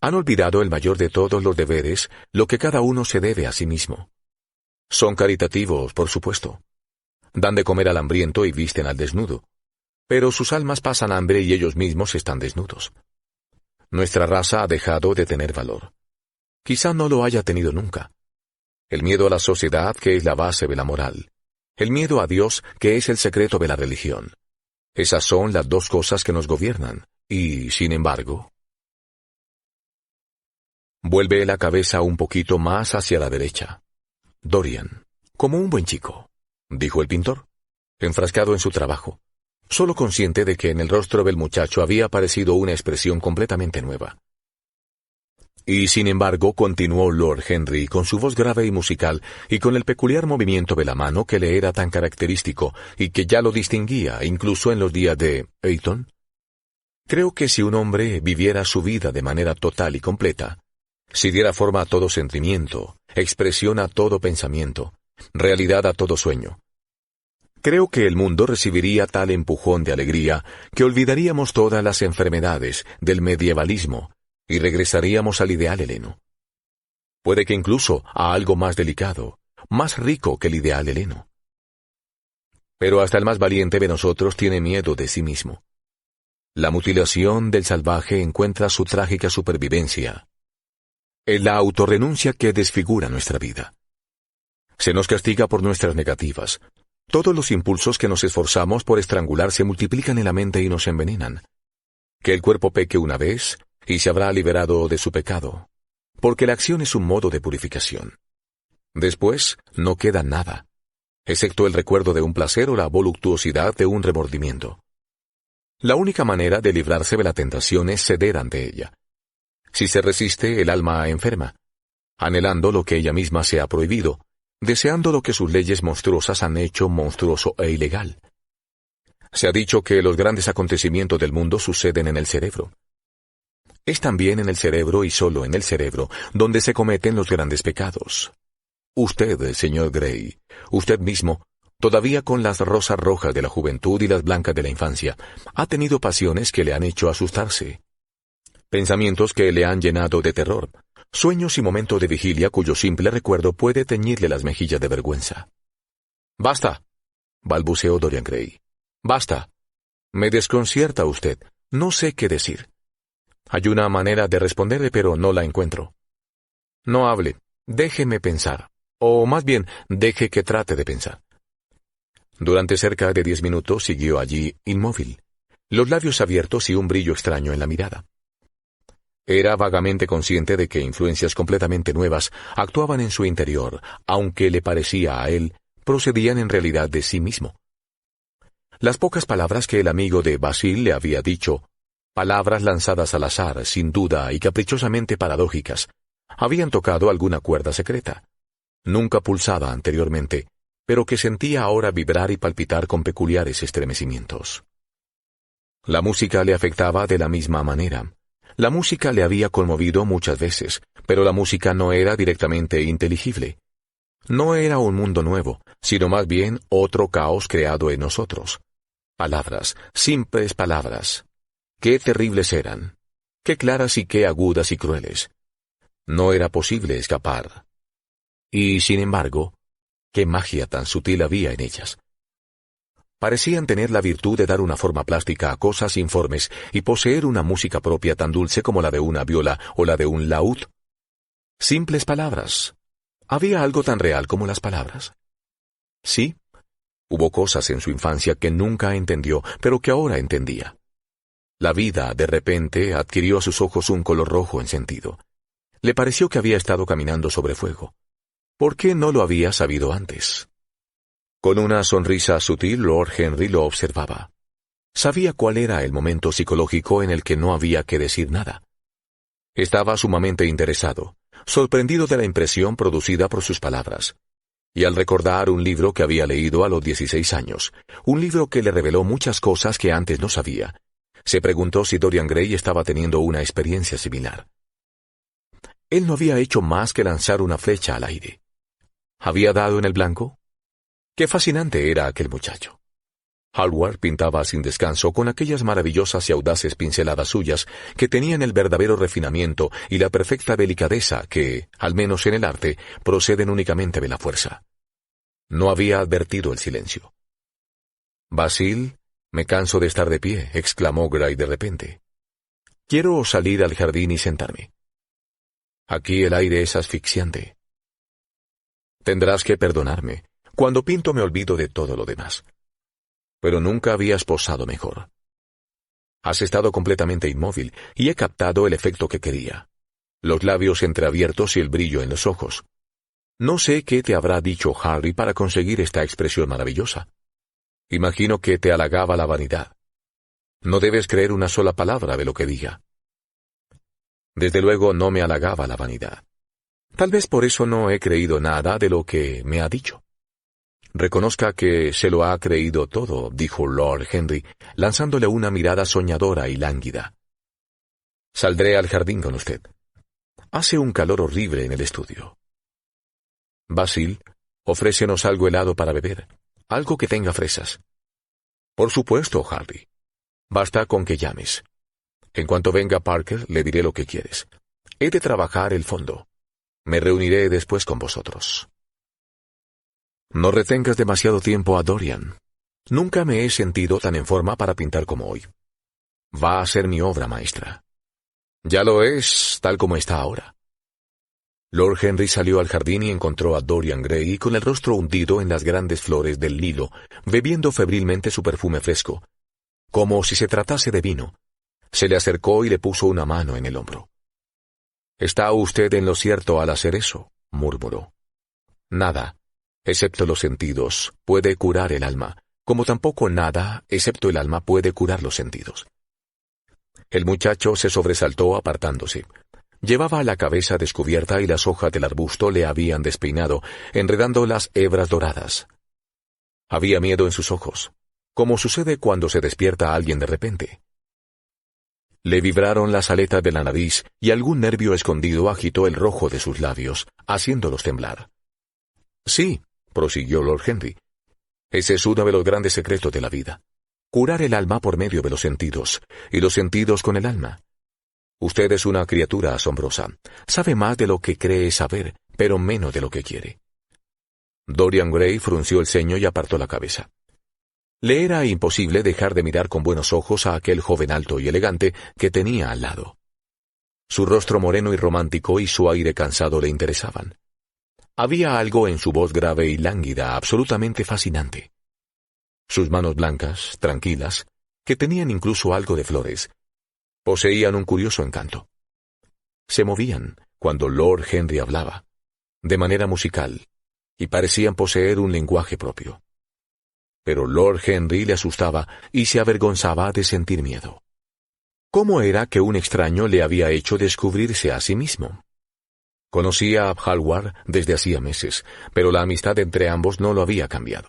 Han olvidado el mayor de todos los deberes, lo que cada uno se debe a sí mismo. Son caritativos, por supuesto. Dan de comer al hambriento y visten al desnudo. Pero sus almas pasan hambre y ellos mismos están desnudos. Nuestra raza ha dejado de tener valor. Quizá no lo haya tenido nunca. El miedo a la sociedad, que es la base de la moral. El miedo a Dios, que es el secreto de la religión. Esas son las dos cosas que nos gobiernan, y, sin embargo... Vuelve la cabeza un poquito más hacia la derecha. Dorian, como un buen chico, dijo el pintor, enfrascado en su trabajo, solo consciente de que en el rostro del muchacho había aparecido una expresión completamente nueva. Y sin embargo, continuó Lord Henry con su voz grave y musical y con el peculiar movimiento de la mano que le era tan característico y que ya lo distinguía incluso en los días de Eton. Creo que si un hombre viviera su vida de manera total y completa, si diera forma a todo sentimiento, expresión a todo pensamiento, realidad a todo sueño, creo que el mundo recibiría tal empujón de alegría que olvidaríamos todas las enfermedades del medievalismo y regresaríamos al ideal heleno. Puede que incluso a algo más delicado, más rico que el ideal heleno. Pero hasta el más valiente de nosotros tiene miedo de sí mismo. La mutilación del salvaje encuentra su trágica supervivencia en la autorrenuncia que desfigura nuestra vida. Se nos castiga por nuestras negativas. Todos los impulsos que nos esforzamos por estrangular se multiplican en la mente y nos envenenan. Que el cuerpo peque una vez y se habrá liberado de su pecado, porque la acción es un modo de purificación. Después no queda nada, excepto el recuerdo de un placer o la voluptuosidad de un remordimiento. La única manera de librarse de la tentación es ceder ante ella. Si se resiste, el alma enferma, anhelando lo que ella misma se ha prohibido, deseando lo que sus leyes monstruosas han hecho monstruoso e ilegal. Se ha dicho que los grandes acontecimientos del mundo suceden en el cerebro. Es también en el cerebro y solo en el cerebro donde se cometen los grandes pecados. Usted, señor Gray, usted mismo, todavía con las rosas rojas de la juventud y las blancas de la infancia, ha tenido pasiones que le han hecho asustarse. Pensamientos que le han llenado de terror. Sueños y momentos de vigilia cuyo simple recuerdo puede teñirle las mejillas de vergüenza. «Basta», balbuceó Dorian Gray. «Basta. Me desconcierta usted. No sé qué decir. Hay una manera de responderle, pero no la encuentro. No hable. Déjeme pensar. O más bien, deje que trate de pensar». Durante cerca de 10 minutos siguió allí, inmóvil, los labios abiertos y un brillo extraño en la mirada. Era vagamente consciente de que influencias completamente nuevas actuaban en su interior, aunque le parecía a él, procedían en realidad de sí mismo. Las pocas palabras que el amigo de Basil le había dicho, palabras lanzadas al azar, sin duda y caprichosamente paradójicas, habían tocado alguna cuerda secreta, nunca pulsada anteriormente, pero que sentía ahora vibrar y palpitar con peculiares estremecimientos. La música le afectaba de la misma manera. La música le había conmovido muchas veces, pero la música no era directamente inteligible. No era un mundo nuevo, sino más bien otro caos creado en nosotros. Palabras, simples palabras. Qué terribles eran. Qué claras y qué agudas y crueles. No era posible escapar. Y, sin embargo, qué magia tan sutil había en ellas. Parecían tener la virtud de dar una forma plástica a cosas informes y poseer una música propia tan dulce como la de una viola o la de un laúd. Simples palabras. ¿Había algo tan real como las palabras? Sí. Hubo cosas en su infancia que nunca entendió, pero que ahora entendía. La vida, de repente, adquirió a sus ojos un color rojo encendido. Le pareció que había estado caminando sobre fuego. ¿Por qué no lo había sabido antes? Con una sonrisa sutil, Lord Henry lo observaba. Sabía cuál era el momento psicológico en el que no había que decir nada. Estaba sumamente interesado, sorprendido de la impresión producida por sus palabras. Y al recordar un libro que había leído a los 16 años, un libro que le reveló muchas cosas que antes no sabía, se preguntó si Dorian Gray estaba teniendo una experiencia similar. Él no había hecho más que lanzar una flecha al aire. ¿Había dado en el blanco? Qué fascinante era aquel muchacho. Hallward pintaba sin descanso con aquellas maravillosas y audaces pinceladas suyas que tenían el verdadero refinamiento y la perfecta delicadeza que, al menos en el arte, proceden únicamente de la fuerza. No había advertido el silencio. «Basil, me canso de estar de pie», exclamó Gray de repente. «Quiero salir al jardín y sentarme. Aquí el aire es asfixiante. Tendrás que perdonarme. Cuando pinto me olvido de todo lo demás. Pero nunca habías posado mejor. Has estado completamente inmóvil y he captado el efecto que quería. Los labios entreabiertos y el brillo en los ojos. No sé qué te habrá dicho Harry para conseguir esta expresión maravillosa. Imagino que te halagaba la vanidad. No debes creer una sola palabra de lo que diga. Desde luego no me halagaba la vanidad. Tal vez por eso no he creído nada de lo que me ha dicho. Reconozca que se lo ha creído todo, dijo Lord Henry, lanzándole una mirada soñadora y lánguida. Saldré al jardín con usted. Hace un calor horrible en el estudio. Basil, ofrécenos algo helado para beber, algo que tenga fresas. Por supuesto, Harry. Basta con que llames. En cuanto venga Parker, le diré lo que quieres. He de trabajar el fondo. Me reuniré después con vosotros. No retengas demasiado tiempo a Dorian. Nunca me he sentido tan en forma para pintar como hoy. Va a ser mi obra maestra. Ya lo es, tal como está ahora. Lord Henry salió al jardín y encontró a Dorian Gray con el rostro hundido en las grandes flores del lilo, bebiendo febrilmente su perfume fresco, como si se tratase de vino. Se le acercó y le puso una mano en el hombro. «Está usted en lo cierto al hacer eso», murmuró. «Nada, excepto los sentidos, puede curar el alma, como tampoco nada, excepto el alma, puede curar los sentidos». El muchacho se sobresaltó apartándose. Llevaba la cabeza descubierta y las hojas del arbusto le habían despeinado, enredando las hebras doradas. Había miedo en sus ojos, como sucede cuando se despierta alguien de repente. Le vibraron las aletas de la nariz y algún nervio escondido agitó el rojo de sus labios, haciéndolos temblar. «Sí», prosiguió Lord Henry, «ese es uno de los grandes secretos de la vida. Curar el alma por medio de los sentidos, y los sentidos con el alma. Usted es una criatura asombrosa. Sabe más de lo que cree saber, pero menos de lo que quiere». Dorian Gray frunció el ceño y apartó la cabeza. Le era imposible dejar de mirar con buenos ojos a aquel joven alto y elegante que tenía al lado. Su rostro moreno y romántico y su aire cansado le interesaban. Había algo en su voz grave y lánguida absolutamente fascinante. Sus manos blancas, tranquilas, que tenían incluso algo de flores, poseían un curioso encanto. Se movían, cuando Lord Henry hablaba, de manera musical, y parecían poseer un lenguaje propio. Pero Lord Henry le asustaba y se avergonzaba de sentir miedo. ¿Cómo era que un extraño le había hecho descubrirse a sí mismo? Conocía a Hallward desde hacía meses, pero la amistad entre ambos no lo había cambiado.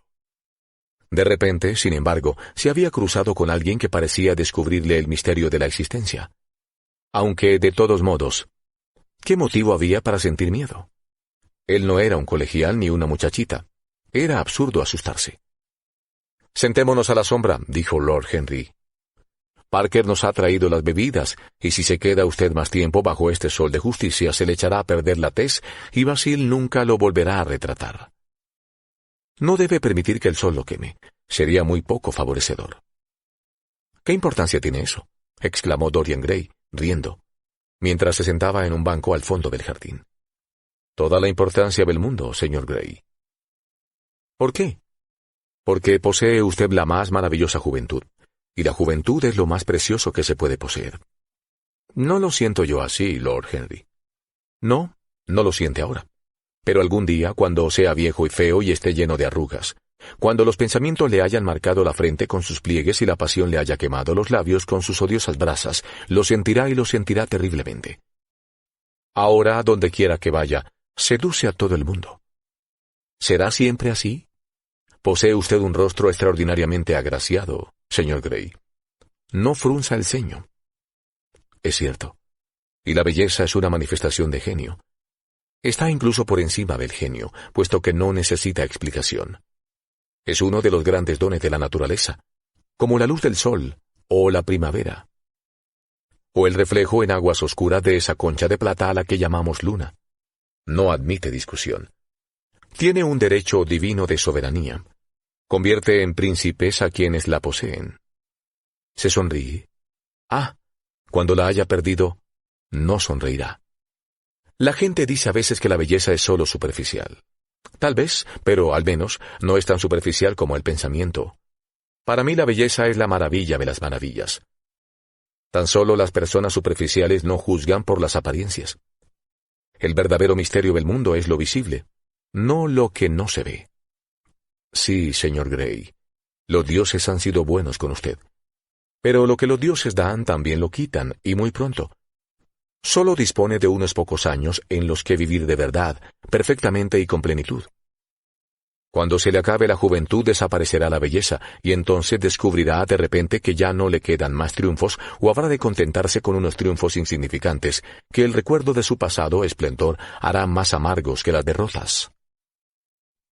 De repente, sin embargo, se había cruzado con alguien que parecía descubrirle el misterio de la existencia. Aunque, de todos modos, ¿qué motivo había para sentir miedo? Él no era un colegial ni una muchachita. Era absurdo asustarse. «Sentémonos a la sombra», dijo Lord Henry. «Parker nos ha traído las bebidas, y si se queda usted más tiempo bajo este sol de justicia se le echará a perder la tez, y Basil nunca lo volverá a retratar. No debe permitir que el sol lo queme. Sería muy poco favorecedor». «¿Qué importancia tiene eso?», exclamó Dorian Gray, riendo, mientras se sentaba en un banco al fondo del jardín. «Toda la importancia del mundo, señor Gray». «¿Por qué?». «Porque posee usted la más maravillosa juventud, y la juventud es lo más precioso que se puede poseer». «No lo siento yo así, Lord Henry». «No, no lo siente ahora. Pero algún día, cuando sea viejo y feo y esté lleno de arrugas, cuando los pensamientos le hayan marcado la frente con sus pliegues y la pasión le haya quemado los labios con sus odiosas brasas, lo sentirá y lo sentirá terriblemente. Ahora, donde quiera que vaya, seduce a todo el mundo. ¿Será siempre así? Posee usted un rostro extraordinariamente agraciado, señor Gray. No frunza el ceño». «Es cierto. Y la belleza es una manifestación de genio. Está incluso por encima del genio, puesto que no necesita explicación. Es uno de los grandes dones de la naturaleza, como la luz del sol, o la primavera, o el reflejo en aguas oscuras de esa concha de plata a la que llamamos luna. No admite discusión. Tiene un derecho divino de soberanía. Convierte en príncipes a quienes la poseen. Se sonríe. Cuando la haya perdido, no sonreirá. La gente dice a veces que la belleza es solo superficial. Tal vez, pero al menos no es tan superficial como el pensamiento. Para mí la belleza es la maravilla de las maravillas. Tan solo las personas superficiales no juzgan por las apariencias. El verdadero misterio del mundo es lo visible, no lo que no se ve. Sí, señor Gray, los dioses han sido buenos con usted. Pero lo que los dioses dan también lo quitan, y muy pronto. Solo dispone de unos pocos años en los que vivir de verdad, perfectamente y con plenitud. Cuando se le acabe la juventud desaparecerá la belleza, y entonces descubrirá de repente que ya no le quedan más triunfos, o habrá de contentarse con unos triunfos insignificantes, que el recuerdo de su pasado esplendor hará más amargos que las derrotas.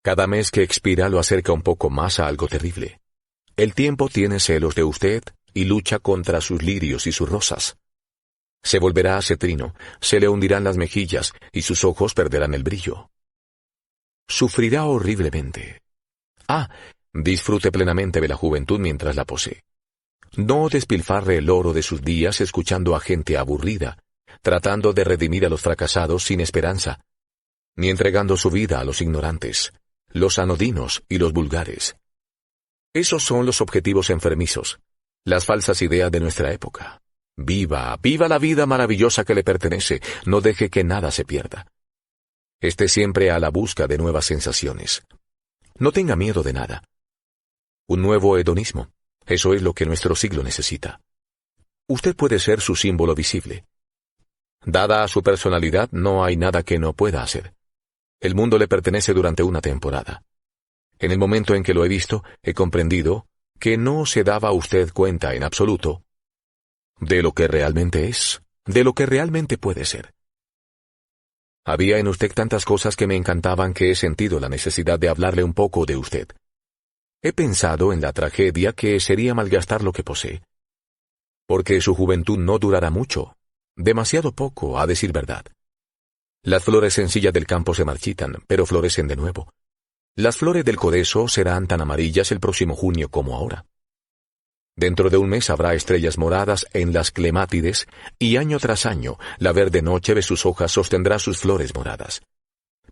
Cada mes que expira lo acerca un poco más a algo terrible. El tiempo tiene celos de usted y lucha contra sus lirios y sus rosas. Se volverá cetrino, se le hundirán las mejillas y sus ojos perderán el brillo. Sufrirá horriblemente. Disfrute plenamente de la juventud mientras la posee. No despilfarre el oro de sus días escuchando a gente aburrida, tratando de redimir a los fracasados sin esperanza, ni entregando su vida a los ignorantes, los anodinos y los vulgares. Esos son los objetivos enfermizos, las falsas ideas de nuestra época. Viva, viva la vida maravillosa que le pertenece, no deje que nada se pierda. Esté siempre a la busca de nuevas sensaciones. No tenga miedo de nada. Un nuevo hedonismo, eso es lo que nuestro siglo necesita. Usted puede ser su símbolo visible. Dada a su personalidad, no hay nada que no pueda hacer. El mundo le pertenece durante una temporada. En el momento en que lo he visto, he comprendido que no se daba usted cuenta en absoluto de lo que realmente es, de lo que realmente puede ser. Había en usted tantas cosas que me encantaban que he sentido la necesidad de hablarle un poco de usted. He pensado en la tragedia que sería malgastar lo que posee. Porque su juventud no durará mucho, demasiado poco, a decir verdad. Las flores sencillas del campo se marchitan, pero florecen de nuevo. Las flores del codeso serán tan amarillas el próximo junio como ahora. Dentro de un mes habrá estrellas moradas en las clemátides, y año tras año la verde noche de sus hojas sostendrá sus flores moradas.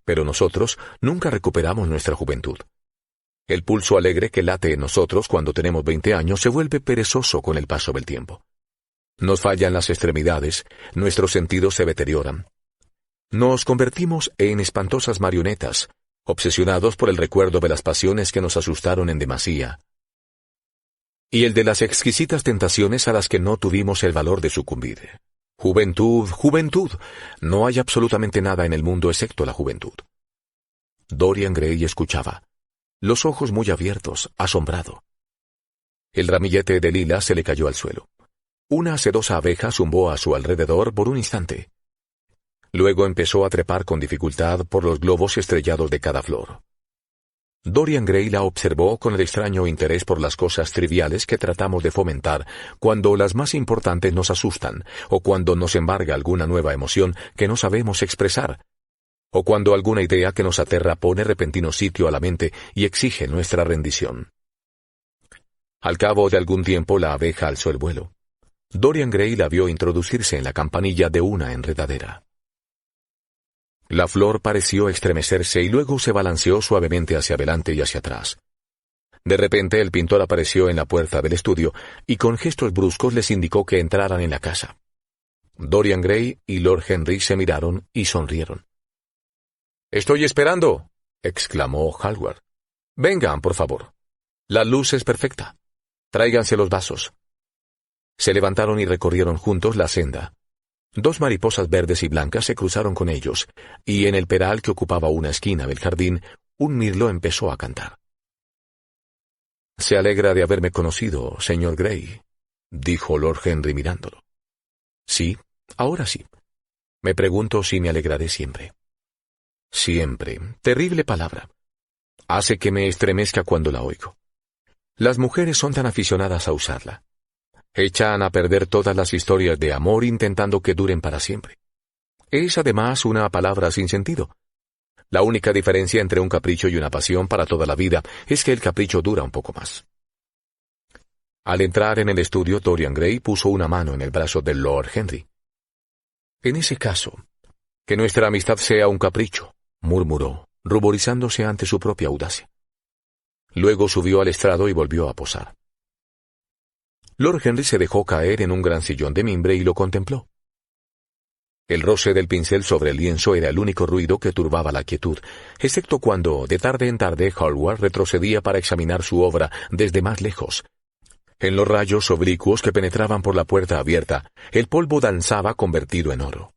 Pero nosotros nunca recuperamos nuestra juventud. El pulso alegre que late en nosotros cuando tenemos 20 años se vuelve perezoso con el paso del tiempo. Nos fallan las extremidades, nuestros sentidos se deterioran. Nos convertimos en espantosas marionetas, obsesionados por el recuerdo de las pasiones que nos asustaron en demasía, y el de las exquisitas tentaciones a las que no tuvimos el valor de sucumbir. Juventud, juventud. No hay absolutamente nada en el mundo excepto la juventud. Dorian Gray escuchaba, los ojos muy abiertos, asombrado. El ramillete de lila se le cayó al suelo. Una sedosa abeja zumbó a su alrededor por un instante. Luego empezó a trepar con dificultad por los globos estrellados de cada flor. Dorian Gray la observó con el extraño interés por las cosas triviales que tratamos de fomentar cuando las más importantes nos asustan, o cuando nos embarga alguna nueva emoción que no sabemos expresar, o cuando alguna idea que nos aterra pone repentino sitio a la mente y exige nuestra rendición. Al cabo de algún tiempo la abeja alzó el vuelo. Dorian Gray la vio introducirse en la campanilla de una enredadera. La flor pareció estremecerse y luego se balanceó suavemente hacia adelante y hacia atrás. De repente el pintor apareció en la puerta del estudio y con gestos bruscos les indicó que entraran en la casa. Dorian Gray y Lord Henry se miraron y sonrieron. «Estoy esperando», exclamó Hallward. «Vengan, por favor. La luz es perfecta. Tráiganse los vasos». Se levantaron y recorrieron juntos la senda. 2 mariposas verdes y blancas se cruzaron con ellos, y en el peral que ocupaba una esquina del jardín, un mirlo empezó a cantar. «Se alegra de haberme conocido, señor Gray», dijo Lord Henry mirándolo. «Sí, ahora sí. Me pregunto si me alegraré siempre». «Siempre. Terrible palabra. Hace que me estremezca cuando la oigo. Las mujeres son tan aficionadas a usarla. Echan a perder todas las historias de amor intentando que duren para siempre. Es además una palabra sin sentido. La única diferencia entre un capricho y una pasión para toda la vida es que el capricho dura un poco más». Al entrar en el estudio, Dorian Gray puso una mano en el brazo de Lord Henry. «En ese caso, que nuestra amistad sea un capricho», murmuró, ruborizándose ante su propia audacia. Luego subió al estrado y volvió a posar. Lord Henry se dejó caer en un gran sillón de mimbre y lo contempló. El roce del pincel sobre el lienzo era el único ruido que turbaba la quietud, excepto cuando, de tarde en tarde, Hallward retrocedía para examinar su obra desde más lejos. En los rayos oblicuos que penetraban por la puerta abierta, el polvo danzaba convertido en oro.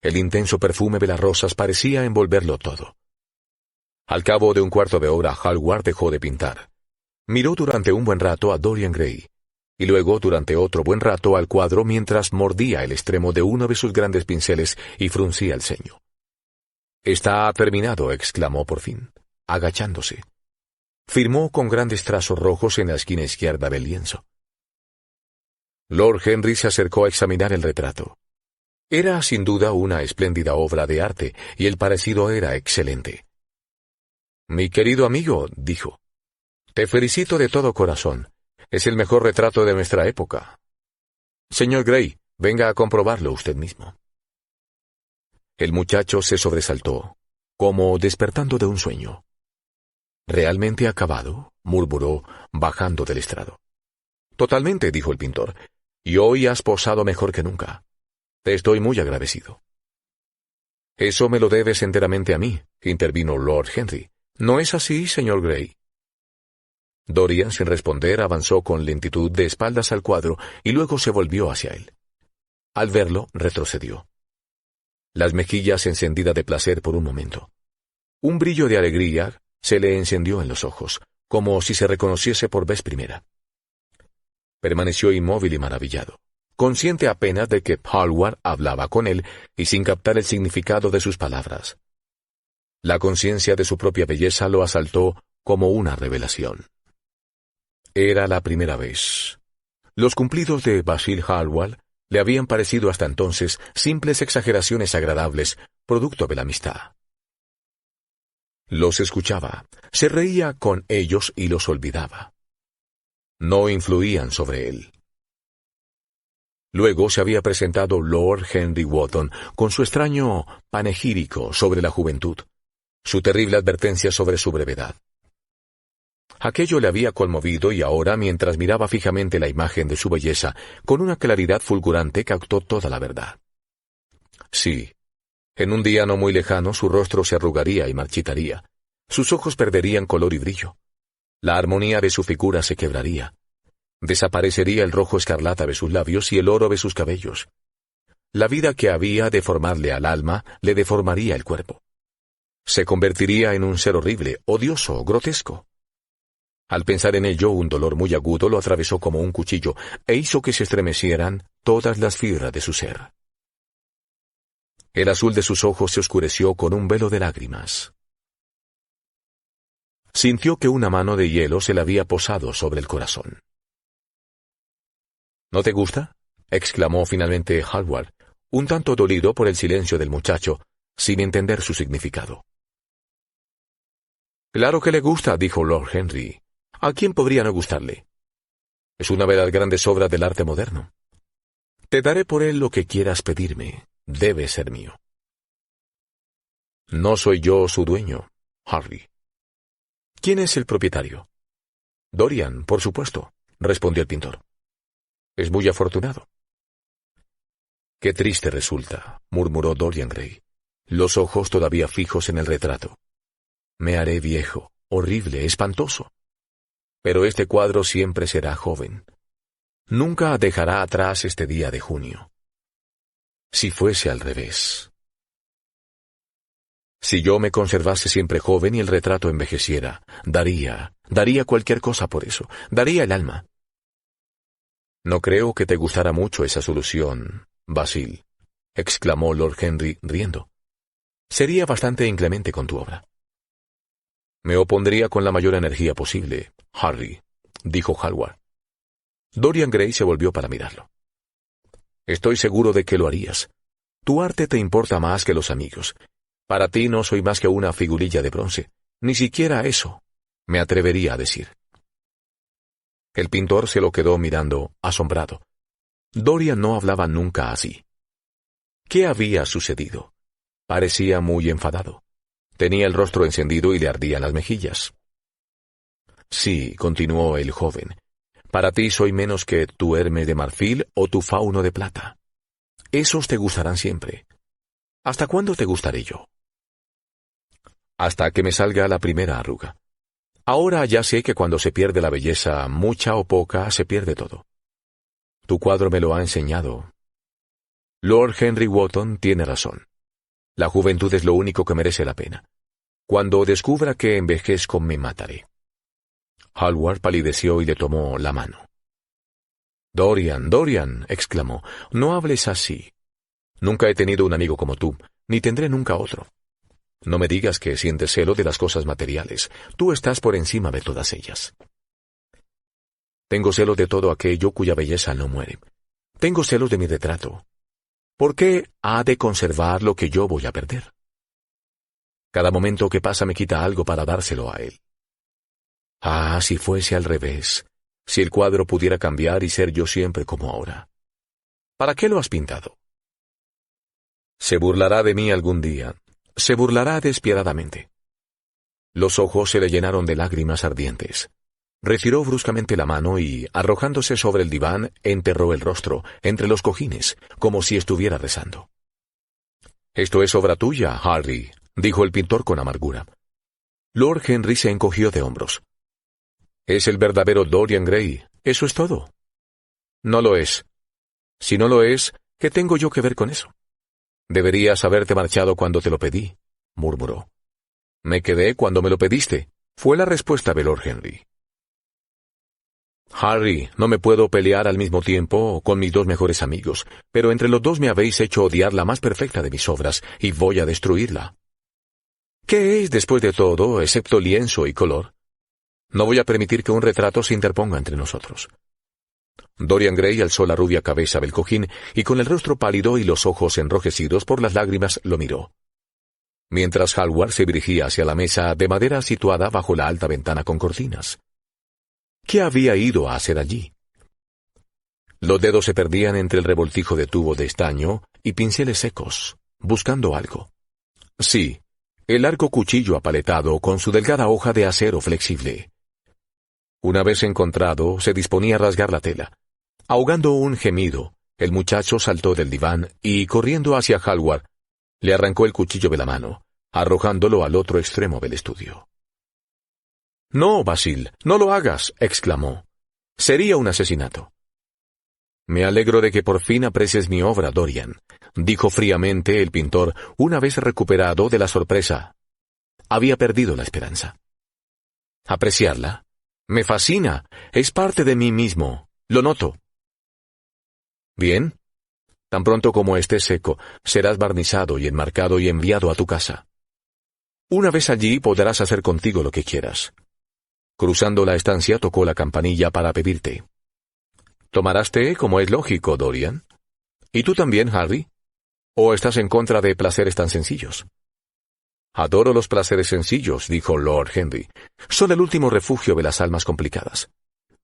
El intenso perfume de las rosas parecía envolverlo todo. Al cabo de un cuarto de hora, Hallward dejó de pintar. Miró durante un buen rato a Dorian Gray, y luego durante otro buen rato al cuadro mientras mordía el extremo de uno de sus grandes pinceles y fruncía el ceño. «Está terminado», exclamó por fin, agachándose. Firmó con grandes trazos rojos en la esquina izquierda del lienzo. Lord Henry se acercó a examinar el retrato. Era sin duda una espléndida obra de arte, y el parecido era excelente. «Mi querido amigo», dijo, «te felicito de todo corazón. Es el mejor retrato de nuestra época. Señor Gray, venga a comprobarlo usted mismo». El muchacho se sobresaltó, como despertando de un sueño. «¿Realmente acabado?», murmuró, bajando del estrado. «Totalmente», dijo el pintor, «y hoy has posado mejor que nunca. Te estoy muy agradecido». «Eso me lo debes enteramente a mí», intervino Lord Henry. «¿No es así, señor Gray?» Dorian, sin responder, avanzó con lentitud de espaldas al cuadro y luego se volvió hacia él. Al verlo, retrocedió. Las mejillas encendidas de placer por un momento. Un brillo de alegría se le encendió en los ojos, como si se reconociese por vez primera. Permaneció inmóvil y maravillado, consciente apenas de que Hallward hablaba con él y sin captar el significado de sus palabras. La conciencia de su propia belleza lo asaltó como una revelación. Era la primera vez. Los cumplidos de Basil Hallward le habían parecido hasta entonces simples exageraciones agradables, producto de la amistad. Los escuchaba, se reía con ellos y los olvidaba. No influían sobre él. Luego se había presentado Lord Henry Wotton con su extraño panegírico sobre la juventud, su terrible advertencia sobre su brevedad. Aquello le había conmovido y ahora, mientras miraba fijamente la imagen de su belleza, con una claridad fulgurante captó toda la verdad. Sí, en un día no muy lejano su rostro se arrugaría y marchitaría, sus ojos perderían color y brillo, la armonía de su figura se quebraría, desaparecería el rojo escarlata de sus labios y el oro de sus cabellos. La vida que había de formarle al alma le deformaría el cuerpo. Se convertiría en un ser horrible, odioso, grotesco. Al pensar en ello, un dolor muy agudo lo atravesó como un cuchillo e hizo que se estremecieran todas las fibras de su ser. El azul de sus ojos se oscureció con un velo de lágrimas. Sintió que una mano de hielo se le había posado sobre el corazón. ¿No te gusta?, exclamó finalmente Hallward, un tanto dolido por el silencio del muchacho, sin entender su significado. Claro que le gusta, dijo Lord Henry. ¿A quién podría no gustarle? Es una de las grandes obras del arte moderno. Te daré por él lo que quieras pedirme. Debe ser mío. No soy yo su dueño, Harry. ¿Quién es el propietario? Dorian, por supuesto, respondió el pintor. Es muy afortunado. Qué triste resulta, murmuró Dorian Gray, los ojos todavía fijos en el retrato. Me haré viejo, horrible, espantoso. Pero este cuadro siempre será joven. Nunca dejará atrás este día de junio. Si fuese al revés. Si yo me conservase siempre joven y el retrato envejeciera, daría cualquier cosa por eso, daría el alma. No creo que te gustara mucho esa solución, Basil, exclamó Lord Henry riendo. Sería bastante inclemente con tu obra. Me opondría con la mayor energía posible, Harry, dijo Hallward. Dorian Gray se volvió para mirarlo. Estoy seguro de que lo harías. Tu arte te importa más que los amigos. Para ti no soy más que una figurilla de bronce. Ni siquiera eso, me atrevería a decir. El pintor se lo quedó mirando, asombrado. Dorian no hablaba nunca así. ¿Qué había sucedido? Parecía muy enfadado. Tenía el rostro encendido y le ardían las mejillas. Sí, continuó el joven. Para ti soy menos que tu Hermes de marfil o tu Fauno de plata. Esos te gustarán siempre. ¿Hasta cuándo te gustaré yo? Hasta que me salga la primera arruga. Ahora ya sé que cuando se pierde la belleza, mucha o poca, se pierde todo. Tu cuadro me lo ha enseñado. Lord Henry Wotton tiene razón. La juventud es lo único que merece la pena. Cuando descubra que envejezco, me mataré. Hallward palideció y le tomó la mano. Dorian, Dorian, exclamó, no hables así. Nunca he tenido un amigo como tú, ni tendré nunca otro. No me digas que sientes celo de las cosas materiales. Tú estás por encima de todas ellas. Tengo celos de todo aquello cuya belleza no muere. Tengo celos de mi retrato. ¿Por qué ha de conservar lo que yo voy a perder? Cada momento que pasa me quita algo para dárselo a él. Ah, si fuese al revés, si el cuadro pudiera cambiar y ser yo siempre como ahora. ¿Para qué lo has pintado? Se burlará de mí algún día. Se burlará despiadadamente. Los ojos se le llenaron de lágrimas ardientes. Retiró bruscamente la mano y, arrojándose sobre el diván, enterró el rostro entre los cojines, como si estuviera rezando. Esto es obra tuya, Harry, dijo el pintor con amargura. Lord Henry se encogió de hombros. Es el verdadero Dorian Gray, eso es todo. No lo es. Si no lo es, ¿qué tengo yo que ver con eso? Deberías haberte marchado cuando te lo pedí, murmuró. Me quedé cuando me lo pediste, fue la respuesta de Lord Henry. Harry, no me puedo pelear al mismo tiempo con mis dos mejores amigos, pero entre los dos me habéis hecho odiar la más perfecta de mis obras, y voy a destruirla. ¿Qué es, después de todo, excepto lienzo y color? No voy a permitir que un retrato se interponga entre nosotros. Dorian Gray alzó la rubia cabeza del cojín y con el rostro pálido y los ojos enrojecidos por las lágrimas lo miró. Mientras Hallward se dirigía hacia la mesa de madera situada bajo la alta ventana con cortinas. ¿Qué había ido a hacer allí? Los dedos se perdían entre el revoltijo de tubo de estaño y pinceles secos, buscando algo. Sí, el largo cuchillo apaletado con su delgada hoja de acero flexible. Una vez encontrado, se disponía a rasgar la tela. Ahogando un gemido, el muchacho saltó del diván y, corriendo hacia Hallward, le arrancó el cuchillo de la mano, arrojándolo al otro extremo del estudio. «No, Basil, no lo hagas», exclamó. «Sería un asesinato». «Me alegro de que por fin aprecies mi obra, Dorian», dijo fríamente el pintor una vez recuperado de la sorpresa. Había perdido la esperanza. «¿Apreciarla? Me fascina, es parte de mí mismo, lo noto». «Bien. Tan pronto como estés seco, serás barnizado y enmarcado y enviado a tu casa. Una vez allí podrás hacer contigo lo que quieras. Cruzando la estancia tocó la campanilla para pedir té. ¿Tomarás té como es lógico, Dorian? ¿Y tú también, Harry? ¿O estás en contra de placeres tan sencillos? Adoro los placeres sencillos, dijo Lord Henry. Son el último refugio de las almas complicadas.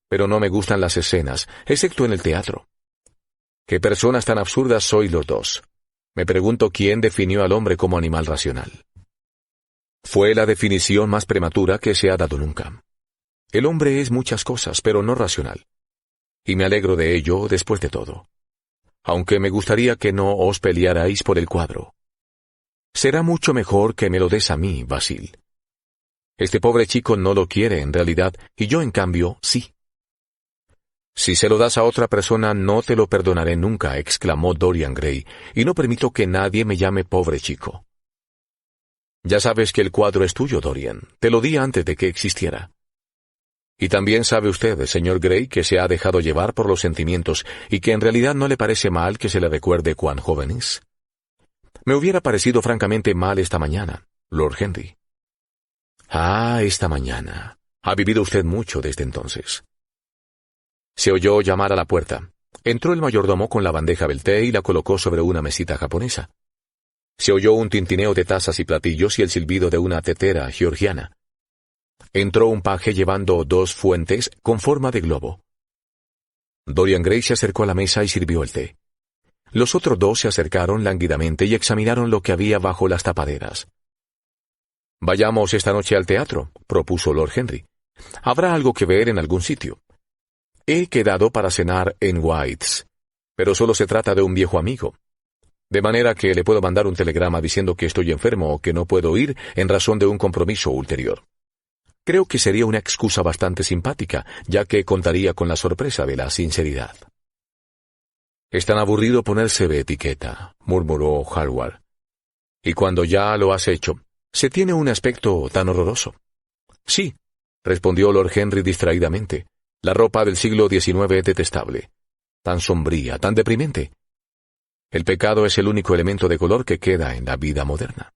Pero no me gustan las escenas, excepto en el teatro. ¿Qué personas tan absurdas sois los dos? Me pregunto quién definió al hombre como animal racional. Fue la definición más prematura que se ha dado nunca. El hombre es muchas cosas, pero no racional. Y me alegro de ello después de todo. Aunque me gustaría que no os pelearais por el cuadro. Será mucho mejor que me lo des a mí, Basil. Este pobre chico no lo quiere en realidad, y yo en cambio, sí. Si se lo das a otra persona no te lo perdonaré nunca, exclamó Dorian Gray, y no permito que nadie me llame pobre chico. Ya sabes que el cuadro es tuyo, Dorian. Te lo di antes de que existiera. Y también sabe usted, señor Gray, que se ha dejado llevar por los sentimientos y que en realidad no le parece mal que se le recuerde cuán joven es. Me hubiera parecido francamente mal esta mañana, Lord Henry. Ah, esta mañana. Ha vivido usted mucho desde entonces. Se oyó llamar a la puerta. Entró el mayordomo con la bandeja del té y la colocó sobre una mesita japonesa. Se oyó un tintineo de tazas y platillos y el silbido de una tetera georgiana. Entró un paje llevando 2 fuentes con forma de globo. Dorian Gray se acercó a la mesa y sirvió el té. Los otros 2 se acercaron lánguidamente y examinaron lo que había bajo las tapaderas. «Vayamos esta noche al teatro», propuso Lord Henry. «Habrá algo que ver en algún sitio. He quedado para cenar en White's, pero solo se trata de un viejo amigo. De manera que le puedo mandar un telegrama diciendo que estoy enfermo o que no puedo ir en razón de un compromiso ulterior. Creo que sería una excusa bastante simpática, ya que contaría con la sorpresa de la sinceridad». «Es tan aburrido ponerse de etiqueta», murmuró Hallward. «Y cuando ya lo has hecho, se tiene un aspecto tan horroroso». «Sí», respondió Lord Henry distraídamente. «La ropa del siglo XIX es detestable. Tan sombría, tan deprimente. El pecado es el único elemento de color que queda en la vida moderna».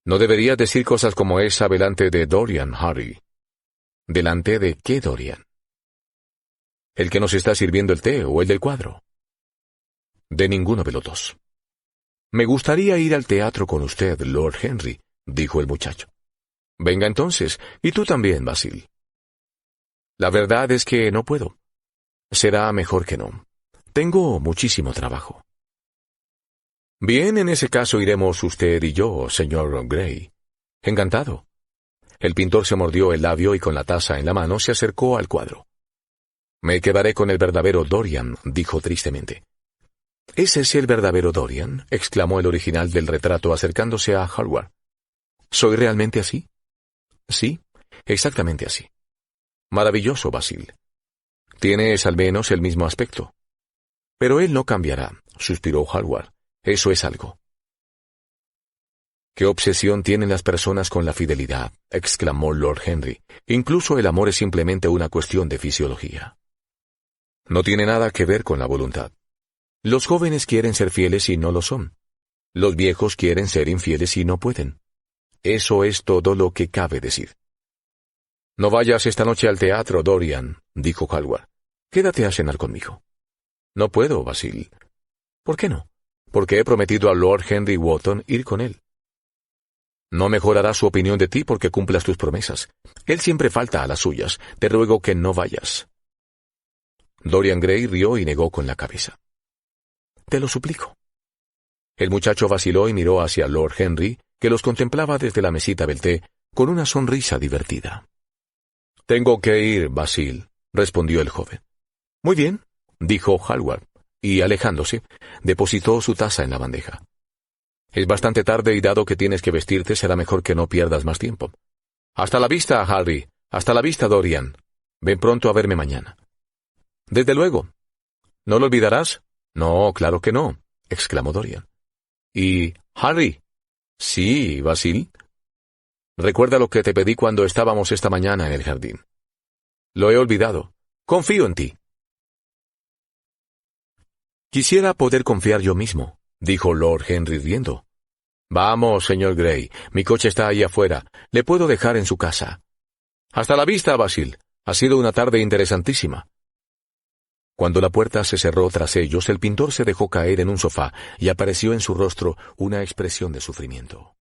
«No deberías decir cosas como esa delante de Dorian, Harry». «¿Delante de qué Dorian?» «¿El que nos está sirviendo el té o el del cuadro?» «De ninguno de los dos». «Me gustaría ir al teatro con usted, Lord Henry», dijo el muchacho. «Venga entonces, y tú también, Basil». «La verdad es que no puedo. Será mejor que no. Tengo muchísimo trabajo». «Bien, en ese caso iremos usted y yo, señor Gray». «Encantado». El pintor se mordió el labio y con la taza en la mano se acercó al cuadro. «Me quedaré con el verdadero Dorian», dijo tristemente. «¿Es ese el verdadero Dorian?», exclamó el original del retrato acercándose a Hallward. «¿Soy realmente así?» «Sí, exactamente así». «Maravilloso, Basil. Tienes al menos el mismo aspecto». «Pero él no cambiará», suspiró Hallward. «Eso es algo». «¿Qué obsesión tienen las personas con la fidelidad?», exclamó Lord Henry. «Incluso el amor es simplemente una cuestión de fisiología. No tiene nada que ver con la voluntad. Los jóvenes quieren ser fieles y no lo son. Los viejos quieren ser infieles y no pueden. Eso es todo lo que cabe decir». «No vayas esta noche al teatro, Dorian», dijo Hallward. «Quédate a cenar conmigo». «No puedo, Basil». «¿Por qué no?» «Porque he prometido a Lord Henry Wotton ir con él». «No mejorará su opinión de ti porque cumplas tus promesas. Él siempre falta a las suyas. Te ruego que no vayas». Dorian Gray rió y negó con la cabeza. «Te lo suplico». El muchacho vaciló y miró hacia Lord Henry, que los contemplaba desde la mesita del té, con una sonrisa divertida. «Tengo que ir, Basil», respondió el joven. «Muy bien», dijo Hallward, y alejándose, depositó su taza en la bandeja. «Es bastante tarde y dado que tienes que vestirte, será mejor que no pierdas más tiempo. Hasta la vista, Harry. Hasta la vista, Dorian. Ven pronto a verme mañana». «Desde luego». «¿No lo olvidarás?» «No, claro que no», exclamó Dorian. «¿Y Harry?» «Sí, Basil». «Recuerda lo que te pedí cuando estábamos esta mañana en el jardín». «Lo he olvidado. Confío en ti». Quisiera poder confiar yo mismo, dijo Lord Henry riendo. Vamos, señor Gray, mi coche está ahí afuera. Le puedo dejar en su casa. Hasta la vista, Basil. Ha sido una tarde interesantísima. Cuando la puerta se cerró tras ellos, el pintor se dejó caer en un sofá y apareció en su rostro una expresión de sufrimiento.